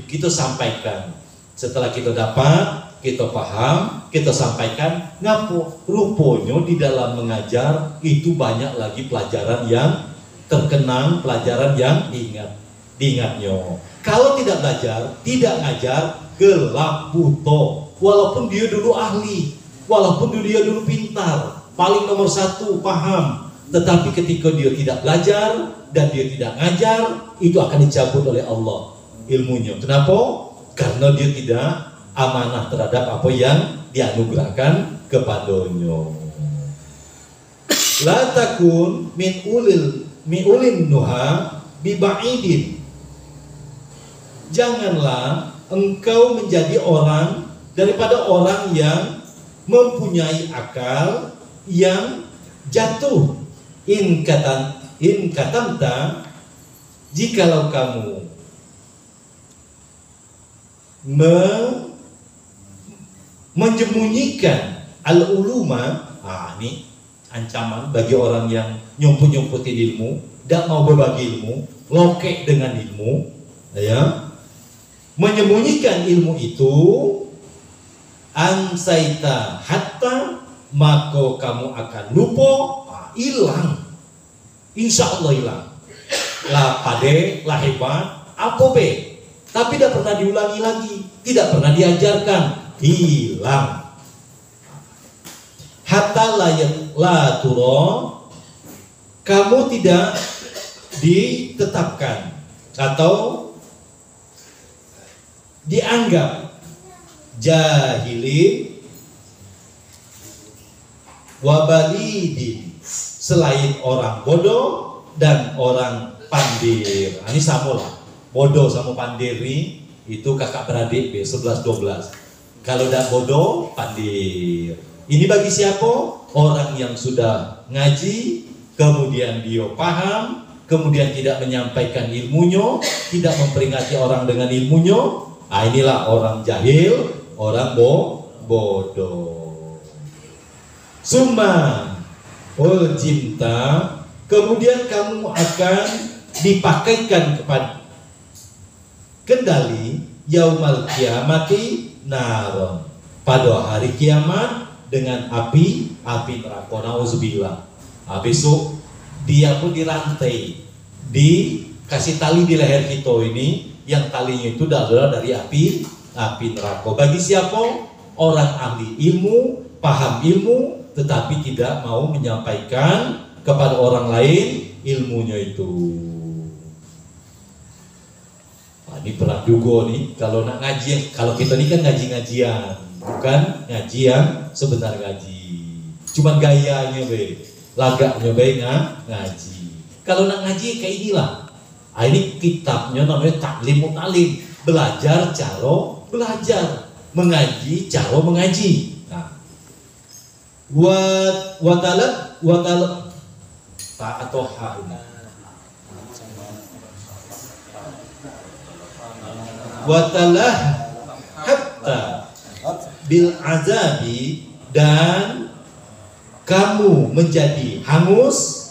kita sampaikan setelah kita dapat, kita paham, kita sampaikan. Ngapo? Rupanya di dalam mengajar itu banyak lagi pelajaran yang terkenang, pelajaran yang diingatnya. Kalau tidak belajar, tidak ngajar, gelap buta. Walaupun dia dulu ahli, walaupun dia dulu pintar, paling nomor 1 paham, Tetapi ketika dia tidak belajar dan dia tidak ngajar, itu akan dicabut oleh Allah ilmunya. Kenapa? Karena dia tidak amanah terhadap apa yang dianugerahkan kepadanya. La takun min ulin nuha biba'idin. Janganlah engkau menjadi orang daripada orang yang mempunyai akal yang jatuh. In katamta, jikalau kamu menyembunyikan al-uluma, ini ancaman bagi orang yang nyumput-nyumputin ilmu, tidak mau berbagi ilmu, lokek dengan ilmu, ya, menyembunyikan ilmu itu, ansaita hatta, maka kamu akan lupa, hilang, insya Allah hilang. Lah pade, lah hebat, apa be? Tapi tidak pernah diulangi lagi, tidak pernah diajarkan, hilang. Hatta la turo, kamu tidak ditetapkan atau dianggap jahili wabalidin, selain orang bodoh dan orang pandir. Ini sama lah. Bodoh sama pandiri itu kakak beradik 11-12. Kalau tidak bodoh, pandir. Ini bagi siapa? Orang yang sudah ngaji, kemudian dia paham, kemudian tidak menyampaikan ilmunya, tidak memperingati orang dengan ilmunya. Inilah orang jahil, orang bodoh. Summa uljimta, kemudian kamu akan dipakaikan kepada kendali yaumal kiamati naron, pada hari kiamat dengan api neraka. Nauzubillah. Besok dia pun dirantai, dikasih tali di leher kita ini, yang talinya itu adalah dari api neraka. Bagi siapa? Orang ahli ilmu, paham ilmu, tetapi tidak mau menyampaikan kepada orang lain ilmunya itu. Ini pernah juga nih, kalau nak ngaji, kalau kita ini kan ngaji-ngajian, bukan ngaji yang sebentar ngaji. Cuman gayanya be, lagaknya be ngaji. Kalau nak ngaji kayak inilah. Ini kitabnya namanya Taklim Mutalim, belajar cara belajar, mengaji cara mengaji. Nah, watalat ta atau ha ini. Watalah hatta bil azabi, dan kamu menjadi hangus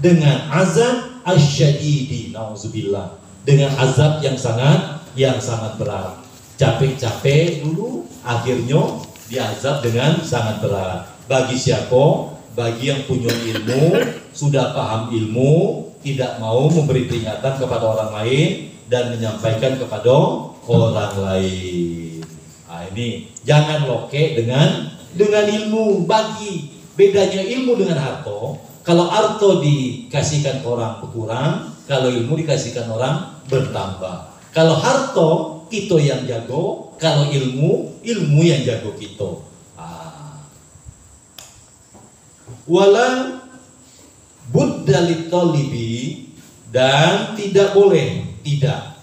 dengan azab asyadidi, nauzubillah, dengan azab yang sangat berat. Capek-capek dulu, akhirnya diazab dengan sangat berat. Bagi siapa? Bagi yang punya ilmu, sudah paham ilmu, tidak mau memberi peringatan kepada orang lain dan menyampaikan kepada orang lain. Ini jangan loke dengan ilmu. Bagi bedanya ilmu dengan harta. Kalau harta dikasihkan orang berkurang, kalau ilmu dikasihkan orang bertambah. Kalau harta kita yang jago, kalau ilmu yang jago kita. Wala buddalitolibi, dan tidak boleh tidak,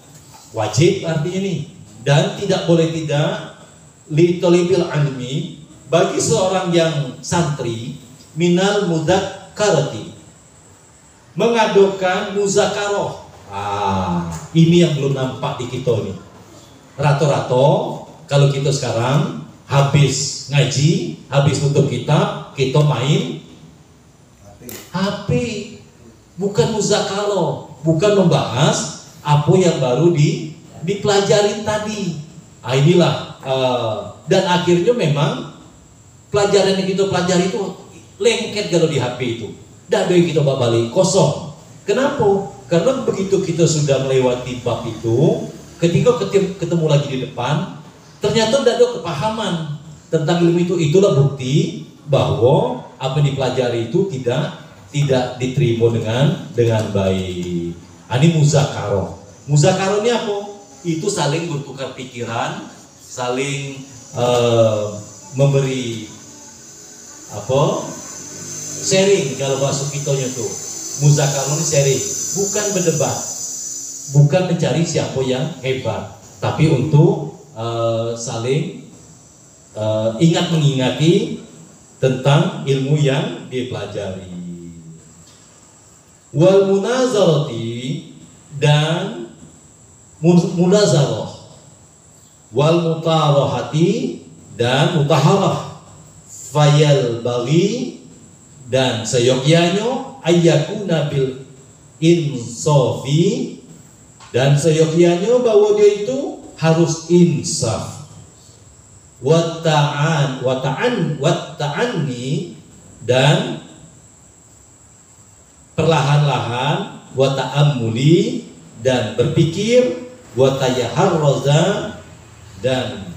wajib artinya ini, dan tidak boleh tidak litolibil ilmi, bagi seorang yang santri, minal mudzakarati, mengadukan muzakaroh. Ini yang belum nampak di kita nih. Rata-rata kalau kita sekarang habis ngaji, habis tutup kitab, kita main HP, bukan muzakaroh, bukan membahas apa yang baru dipelajarin tadi. Inilah dan akhirnya memang pelajaran yang kita pelajari itu lengket kalau di HP itu. Tidak ada yang kita balik kosong. Kenapa? Karena begitu kita sudah melewati bab itu, ketika ketemu lagi di depan, ternyata tidak ada kepahaman tentang ilmu itu. Itulah bukti bahwa apa yang dipelajari itu tidak tidak diterima dengan baik. Ini muzakaroh. Muzakaroh ini apa? Itu saling bertukar pikiran, saling memberi sharing kalau bahasa kitonya tuh. Muzakaroh ini sharing, bukan berdebat, bukan mencari siapa yang hebat, tapi untuk saling ingat mengingati tentang ilmu yang dipelajari. Wal munazarati, dan munazarah, wal mutarahati, dan mutaharah, fayal bagi, dan seyogyanya ayyakuna bil insafi, dan seyogyanya bahwa dia itu harus insaf, wata'anni, dan perlahan-lahan, wata'ammuli, dan berpikir, watayaharraza, dan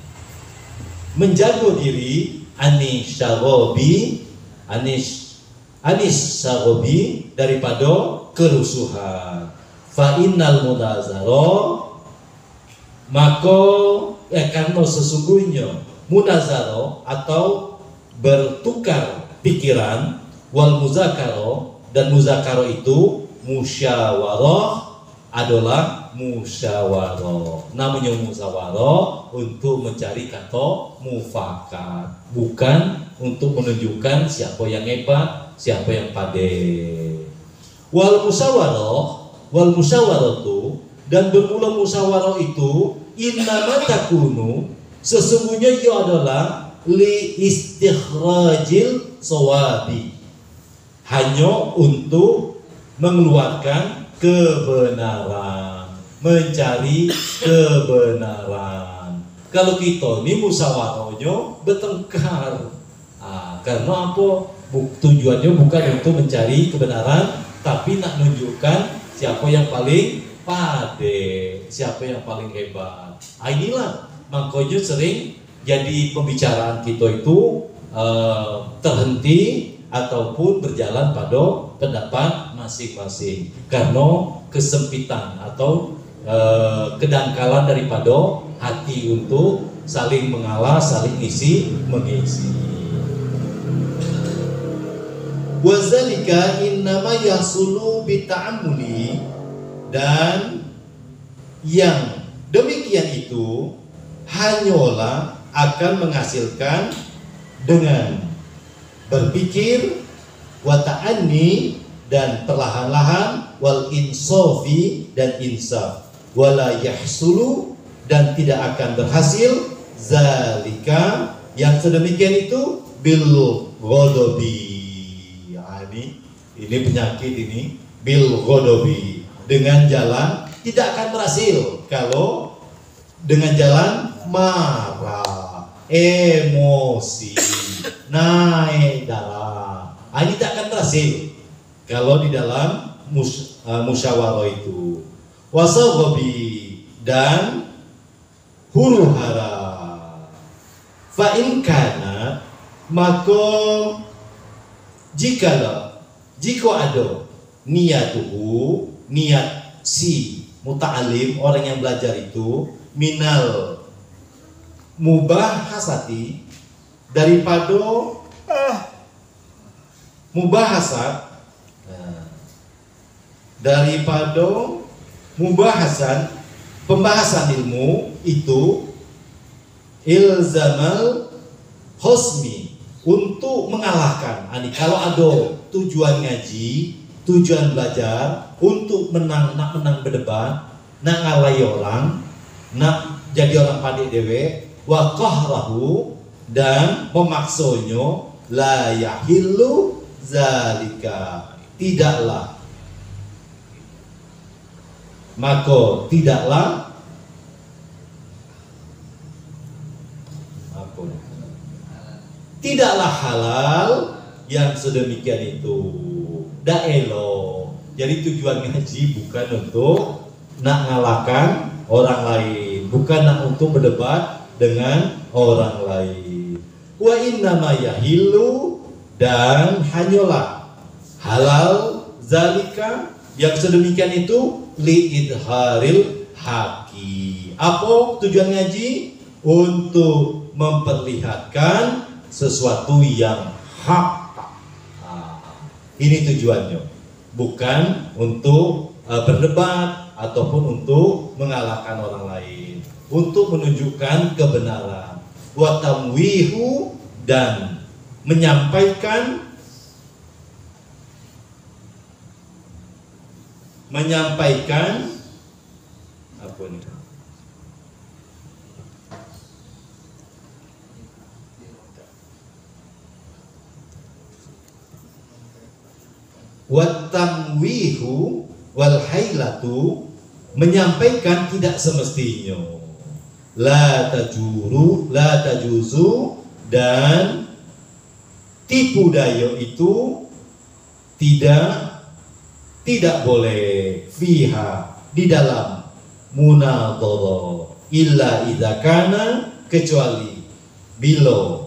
menjaga diri, anis syarobi, daripada kerusuhan. Fa innal munazara, maka karena sesungguhnya munazara atau bertukar pikiran, wal muzakaro, dan muzakaro itu musyawarah, adalah musyawarah. Namanya musyawarah untuk mencari kata mufakat, bukan untuk menunjukkan siapa yang hebat, siapa yang pandai. Wal musyawarah itu, dan bermula musyawarah itu, innama takunu, sesungguhnya ia adalah li istikhrajil sawabi, hanya untuk mengeluarkan kebenaran, mencari kebenaran. Kalau kita ini musyawarahnya bertengkar, karena apa? Tujuannya bukan untuk mencari kebenaran, tapi nak menunjukkan siapa yang paling pandai, siapa yang paling hebat. Inilah makanya sering jadi pembicaraan kita itu terhenti ataupun berjalan pada pendapat masing-masing karena kesempitan atau kedangkalan daripada hati untuk saling mengalah, saling mengisi. Wazalika innama yahsulu bita'ammuli, dan yang demikian itu hanyalah akan menghasilkan dengan berpikir, wata'anni, dan perlahan-lahan, wal insafi, dan insaf, wala yahsulu, dan tidak akan berhasil, zalika, yang sedemikian itu, bil ghadabi. Ini penyakit ini, bil ghadabi, dengan jalan tidak akan berhasil kalau dengan jalan marah, emosi, naik darah. Ini tak akan berhasil kalau di dalam musyawarah itu. Wasaghabi, dan huru hara. Fa in kana, maka jika ada niatuhu, niat si muta'alim, orang yang belajar itu, minal mubahasati, daripada mubahasat, daripada mubahasan, pembahasan ilmu itu, ilzamal hosmi, untuk mengalahkan. Kalau ada tujuan ngaji, tujuan belajar untuk nak menang berdebat, nak ngalai orang, nak jadi orang pandai dewe, wa qahrahu, dan memaksanya, la yahillu zalika, tidaklah, maka tidaklah tidaklah halal yang sedemikian itu. Daelo. Jadi tujuan ngaji bukan untuk nak ngalahkan orang lain, bukan nak untuk berdebat dengan orang lain. Wa innama yahillu, dan Halal zalika, yang sedemikian itu liidharil haqi. Apa tujuan ngaji? Untuk memperlihatkan sesuatu yang hak. Ini tujuannya, bukan untuk berdebat ataupun untuk mengalahkan orang lain, untuk menunjukkan kebenaran. Wa tamwihu, dan menyampaikan apa ini? Wa tamwihu wal hailatu, menyampaikan tidak semestinya. La tajuzu, dan tipu daya itu tidak boleh fiha, di dalam munadhara, illa idza kana, kecuali bila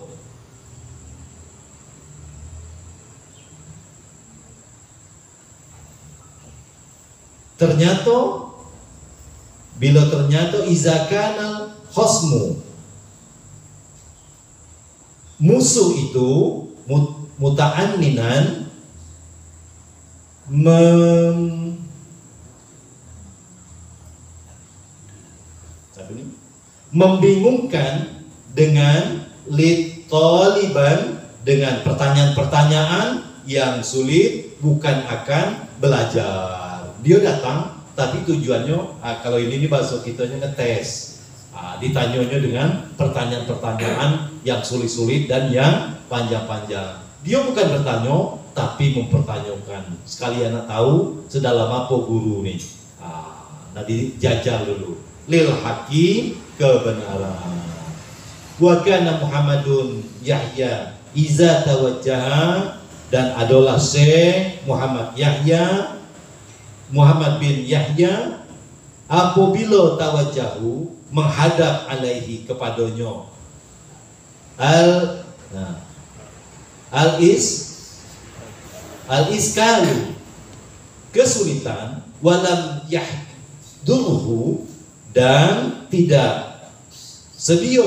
ternyata izakana khosmu, musuh itu muta'anninan, membingungkan dengan litoliban, dengan pertanyaan-pertanyaan yang sulit, bukan akan belajar. Dia datang, tapi tujuannya, kalau ini bahasa kitanya ngetes. Ditanyanya dengan pertanyaan-pertanyaan yang sulit-sulit dan yang panjang-panjang. Dia bukan bertanya, tapi mempertanyakan. Sekalian tahu sedalam apa guru nih. Nah, dijajar dulu. Lil haqi, kebenaran. Wa kana Muhammadun Yahya iza tawajjaha, dan adalah Syekh Muhammad bin Yahya apabila tawajjahu, menghadap alaihi, kepadanya, al-iskalu, kesulitan, walam yahdurhu, dan tidak sedia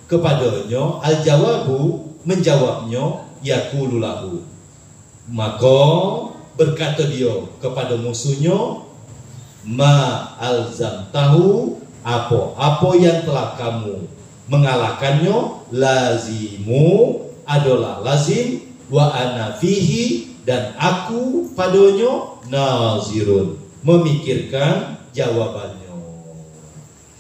kepadanya, al-jawabu, menjawabnya, yaqulu lahu, maka berkata dia kepada musuhnya, ma alzamtahu, apa yang telah kamu mengalahkannya, lazimu, adalah lazim, wa ana fihi, dan aku padanya, nazirun, memikirkan jawabannya.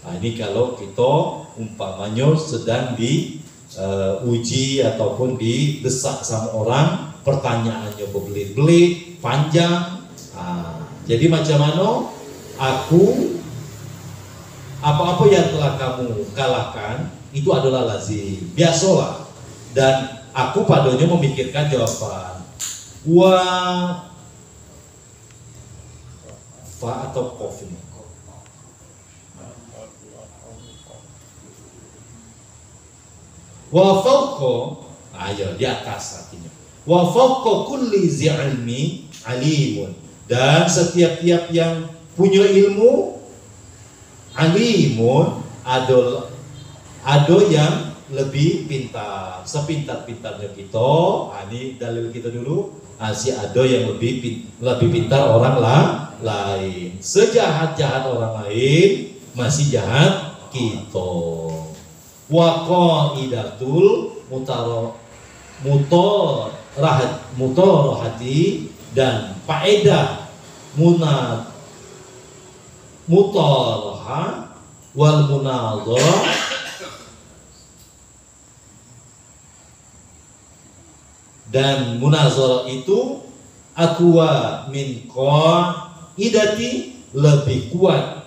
Nah, ini kalau kita umpamanya sedang diuji ataupun didesak sama orang, pertanyaannya berbelit-belit, panjang. Jadi macam mana aku, apa-apa yang telah kamu kalahkan itu adalah lazim, biasalah, dan aku padanya memikirkan jawaban. Fa atau kof ini. Wa fawqa, ayo di atas artinya. Wa fawqa kulli zi ilmi alimun, dan setiap-tiap yang punya ilmu, alimun, ada yang lebih pintar, sepintar-pintarnya kita. Ini dalil kita dulu. Si ada yang lebih pintar orang lain. Sejahat-jahat orang lain, masih jahat kita. Wa qaidatul mutarahati, dan faedah mutaraha wal munadharah, dan munazarah itu aqwa min qaidati, lebih kuat,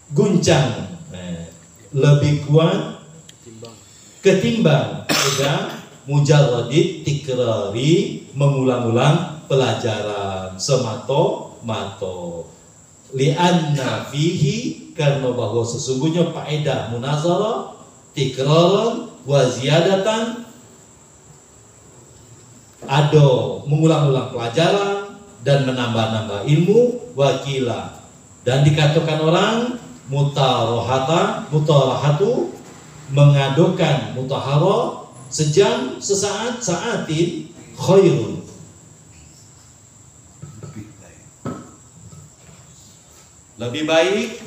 guncang, lebih kuat ketimbang pada mujarradit tikrari, mengulang-ulang pelajaran semata-mata. Li'anna fihi, karena bahwa sesungguhnya faedah munazarah tikraran wa ziyadatan, ado mengulang-ulang pelajaran dan menambah-nambah ilmu, wakila, dan dikatakan orang mutarahatu, mengadokan mutahara, sejam, sesaat, saatin, khairun, lebih baik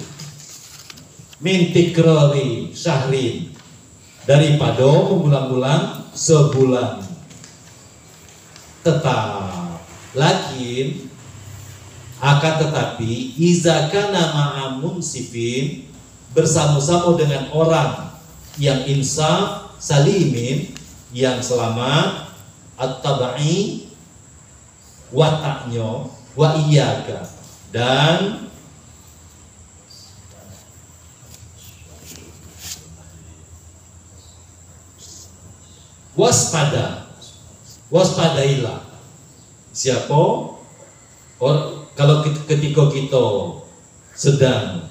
min tikrari syahrin, daripada mengulang-ulang sebulan. Akan tetapi iza kana ma'amun sifin, bersama-sama dengan orang yang insaf, salimin, yang selamat, at-tabai, wataknya, wa iyaka, dan waspadailah. Siapa? Kalau ketika kita sedang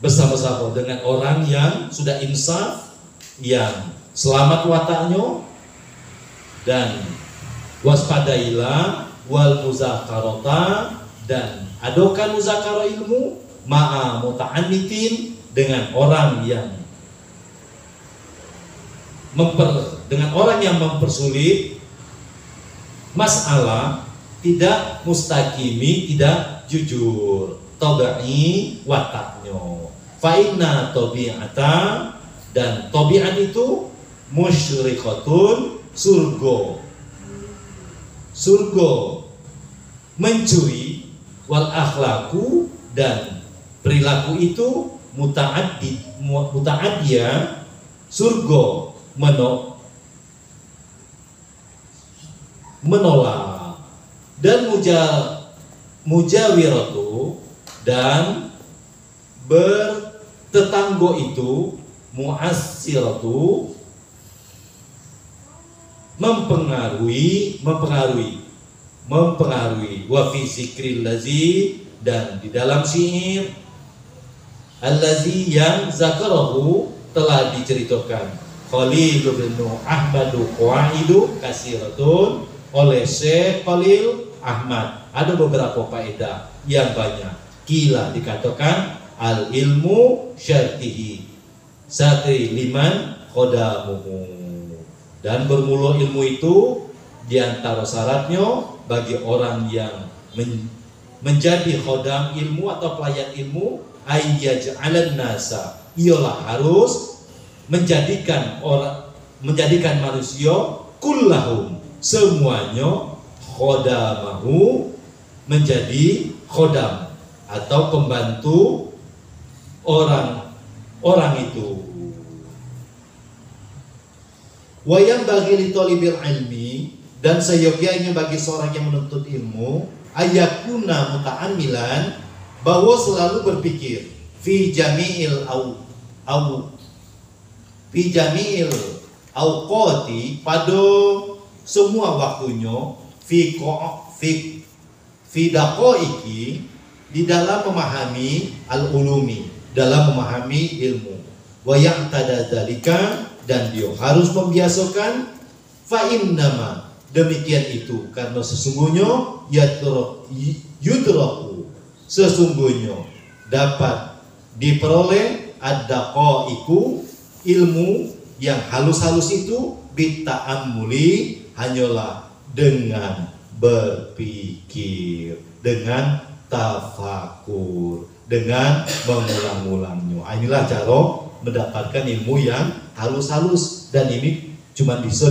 bersama-sama dengan orang yang sudah insaf, yang selamat wataknya, dan waspadailah wal muzakarota, dan adokan muzakara ilmu ma'a muta'annitin, dengan orang yang mempersulit masalah, tidak mustakimi, tidak jujur, tabai wataknya. Fa inna tabi'ata, dan tabiat itu musyrikatun, surga mencuri, wal akhlaku, dan perilaku itu muta'addiyah, surga menolak, dan mujawiratu, dan bertetanggo itu mu'assiratu, mempengaruhi wa fi zikril lazi, dan di dalam syair allazi, yang zakarahu, telah diceritakan Khalil bin Ahmadu Qaidu kasiratun, oleh Syekh Khalil Ahmad. Ada beberapa faedah yang banyak. Kila, dikatakan al ilmu syartihi satri liman khodamuhu, dan bermula ilmu itu diantara syaratnya bagi orang yang menjadi khodam ilmu atau pelayan ilmu, ayyaj'alan nasa, ialah harus menjadikan manusia kullahum, semuanya, khodamahu, menjadi khodam atau pembantu orang itu. Wayang bagi li talibil ilmi, dan seyogyanya bagi seorang yang menuntut ilmu, ayakuna muta'amilan, bahwa selalu berpikir fi jami'il awqati, pada semua waktunya, fi daqaiki, di dalam memahami al-ulumi, dalam memahami ilmu, wa ya'tada dzalika, dan dia harus membiasakan, fa innama, demikian itu karena sesungguhnya yudraku, sesungguhnya dapat diperoleh ad-daqaiku, ilmu yang halus-halus itu, bita'ammuli, hanyalah dengan berpikir, dengan tafakur, dengan mengulang-ulangnya. Inilah cara mendapatkan ilmu yang halus-halus, dan ini cuma bisa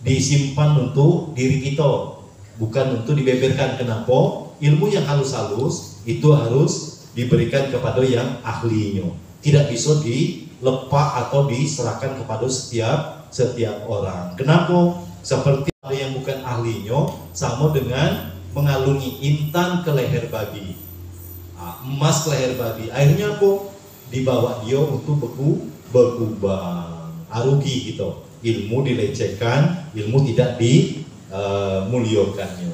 disimpan untuk diri kita, bukan untuk dibeberkan. Kenapa? Ilmu yang halus-halus itu harus diberikan kepada yang ahlinya, tidak bisa dilepas atau diserahkan kepada setiap orang. Kenapa? Seperti ada yang bukan ahlinya, sama dengan mengalungi intan ke leher babi, emas ke leher babi. Akhirnya apa? Dibawa dia untuk berkubang, arugi gitu. Ilmu dilecehkan, ilmu tidak dimuliakannya.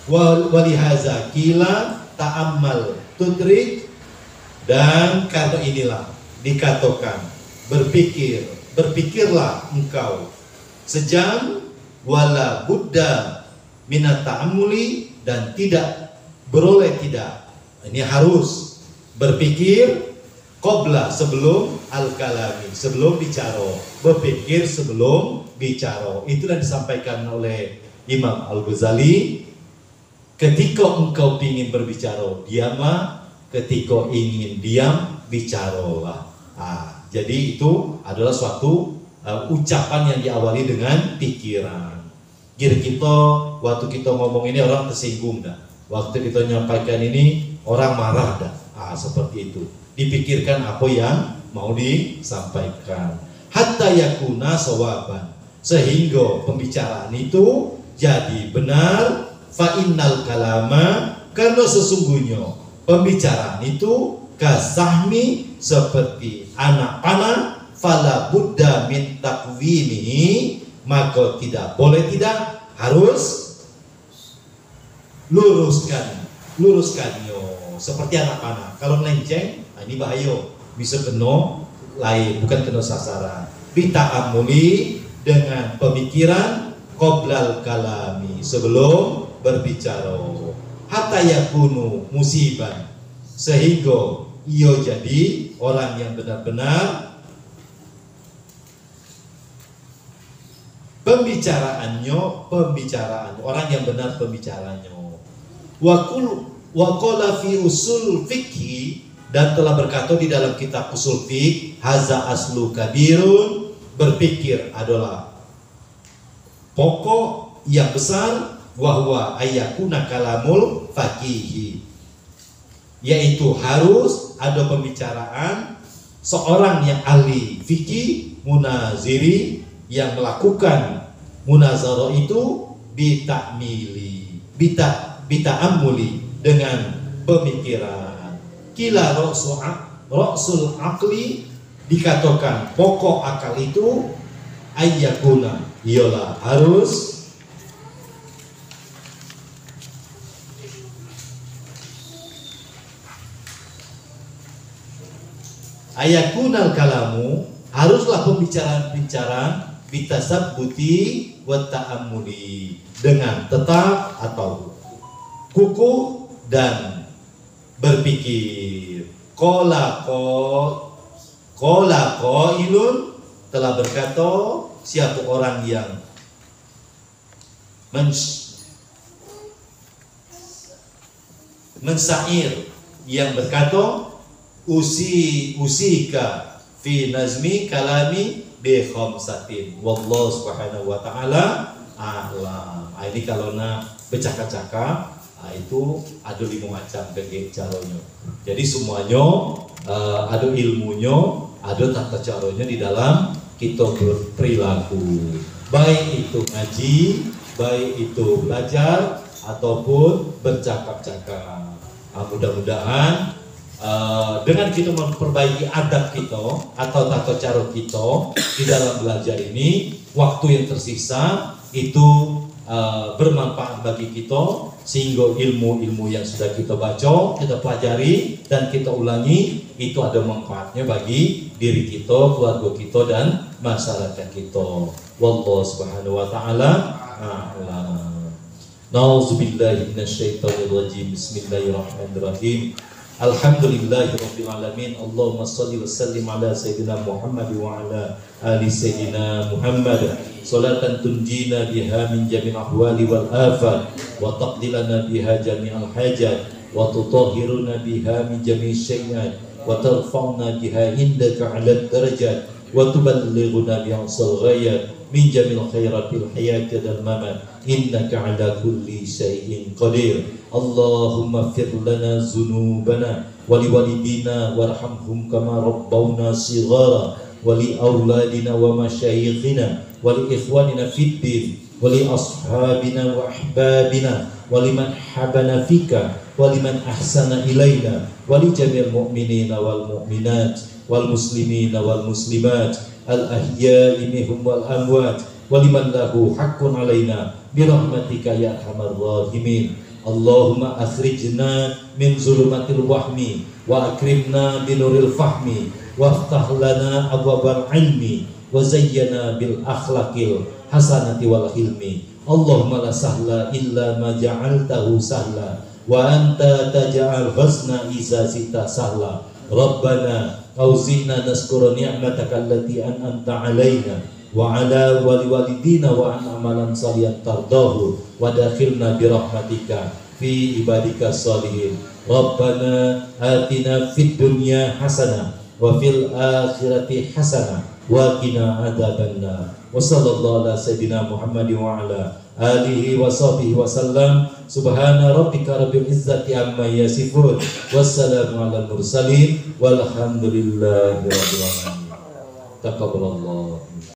Walihaza kila ta'ammal tudrik, dan karena inilah dikatakan berpikirlah engkau sejam, wala buddha minat ta'amuli, dan tidak beroleh tidak, ini harus berpikir qabla, sebelum al-kalami, sebelum bicara, berpikir sebelum bicara. Itulah disampaikan oleh Imam Al-Ghazali. Ketika engkau ingin berbicara, diamlah. Ketika ingin diam, bicaralah. Jadi itu adalah suatu ucapan yang diawali dengan pikiran. Kira kita waktu kita ngomong ini orang tersinggung dah. Waktu kita menyampaikan ini orang marah dah. Seperti itu. Dipikirkan apa yang mau disampaikan. Hatta yakuna sawaban, sehingga pembicaraan itu jadi benar. Fa innal kalama, karena sesungguhnya pembicaraan itu kasahmi, seperti anak panah. Fala buddha min takwinihi, maka tidak boleh tidak, harus luruskannya seperti anak panah. Kalau melenceng, ini bahaya, bisa kena lain, bukan kena sasaran. Bita'amuli, dengan pemikiran, qoblal kalami, sebelum berbicara. Hatta yakunu musibah, sehingga ia jadi orang yang benar-benar pembicaraannya, orang yang benar pembicaraannya. Wa qala fi usul fikhi, dan telah berkata di dalam kitab usul fiqh, haza aslu kabirun, berpikir adalah pokok yang besar, wa huwa ayyakuna kalamul faqihi, yaitu harus ada pembicaraan seorang yang ahli fikih, munaziri, yang melakukan munazarah itu bita'amuli, dengan pemikiran. Kila ra'sul aqli, dikatakan pokok akal itu ayyakuna, ialah harus ayakunal kalamu, haruslah pembicaraan bitasabbuti wa ta'ammuli, dengan tetap atau kukuh dan berpikir. Qala qailun, telah berkata siapa orang yang mensair, yang berkata usika fi nazmi kalami bi khamsatin, wallahu subhanahu wa ta'ala a'lam. Ini kalau nak bercakap-cakap, itu ada 5 macam caranya. Jadi semuanya ada ilmunya, ada tata caranya di dalam kita berperilaku, baik itu ngaji, baik itu belajar ataupun bercakap-cakap. Mudah-mudahan dengan kita memperbaiki adab kita atau tata cara kita di dalam belajar ini, waktu yang tersisa itu bermanfaat bagi kita, sehingga ilmu-ilmu yang sudah kita baca, kita pelajari dan kita ulangi, itu ada manfaatnya bagi diri kita, keluarga kita dan masyarakat kita. Wallahu subhanahu wa ta'ala a'lam. Na'udzubillahi minasyaitonir rajim. Bismillahirrahmanirrahim. Alhamdulillahirabbil alamin. Allahumma shalli wa sallim ala sayyidina Muhammad wa ala ali sayyidina Muhammad. Salatan tunjina biha min jami'il ahwali wal afat, wa taqdilana biha jami'al hajat, wa tutahhiruna biha min jami'i syai'at, wa tarfa'na biha indaka 'ala darajat, wa tuballighuna biha aqsal ghayat min jami'il khairatil hayati wal mamat, innaka 'ala kulli syai'in qadir. Allahumma fir lana dzunubana wa liwalidina warhamhum kama rabbawna shighara, wa li auladina wa masyayikhina wa li ikhwanina fid din wa li ashabina wa ahbabina wa liman habana fika wa liman ahsana ilaina wa li jami'il mu'minina wal mu'minat wal muslimina wal muslimat al ahya'i minhum wal amwat wa liman lahu haqqun alaina bi rahmatika ya arhamar rahimin. Allahumma akhrijna min zulumatil wahmi wa akrimna binuril fahmi waftah lana abwabal ilmi wa zayyana bil akhlaqil hasanati wal hilmi. Allahumma la sahla illa ma ja'altahu sahla wa anta taj'al husna iza sita sahla. Rabbana auzi'na naskura ni'mataka allati an'amta 'alaina wa 'ala walidina wa an amalan salihan tardahu wa dakhilna bi rahmatika fi ibadika salihin. Rabbana atina fid dunya hasanah wa fil akhirati hasanah wa qina adzabannar. Wa sallallahu ala sayyidina Muhammad wa ala alihi wa sahbihi wa sallam. Subhana rabbika rabbil izzati amma yasifun. Wassalamu ala mursalin walhamdulillahi rabbil alamin. Taqabbalallah.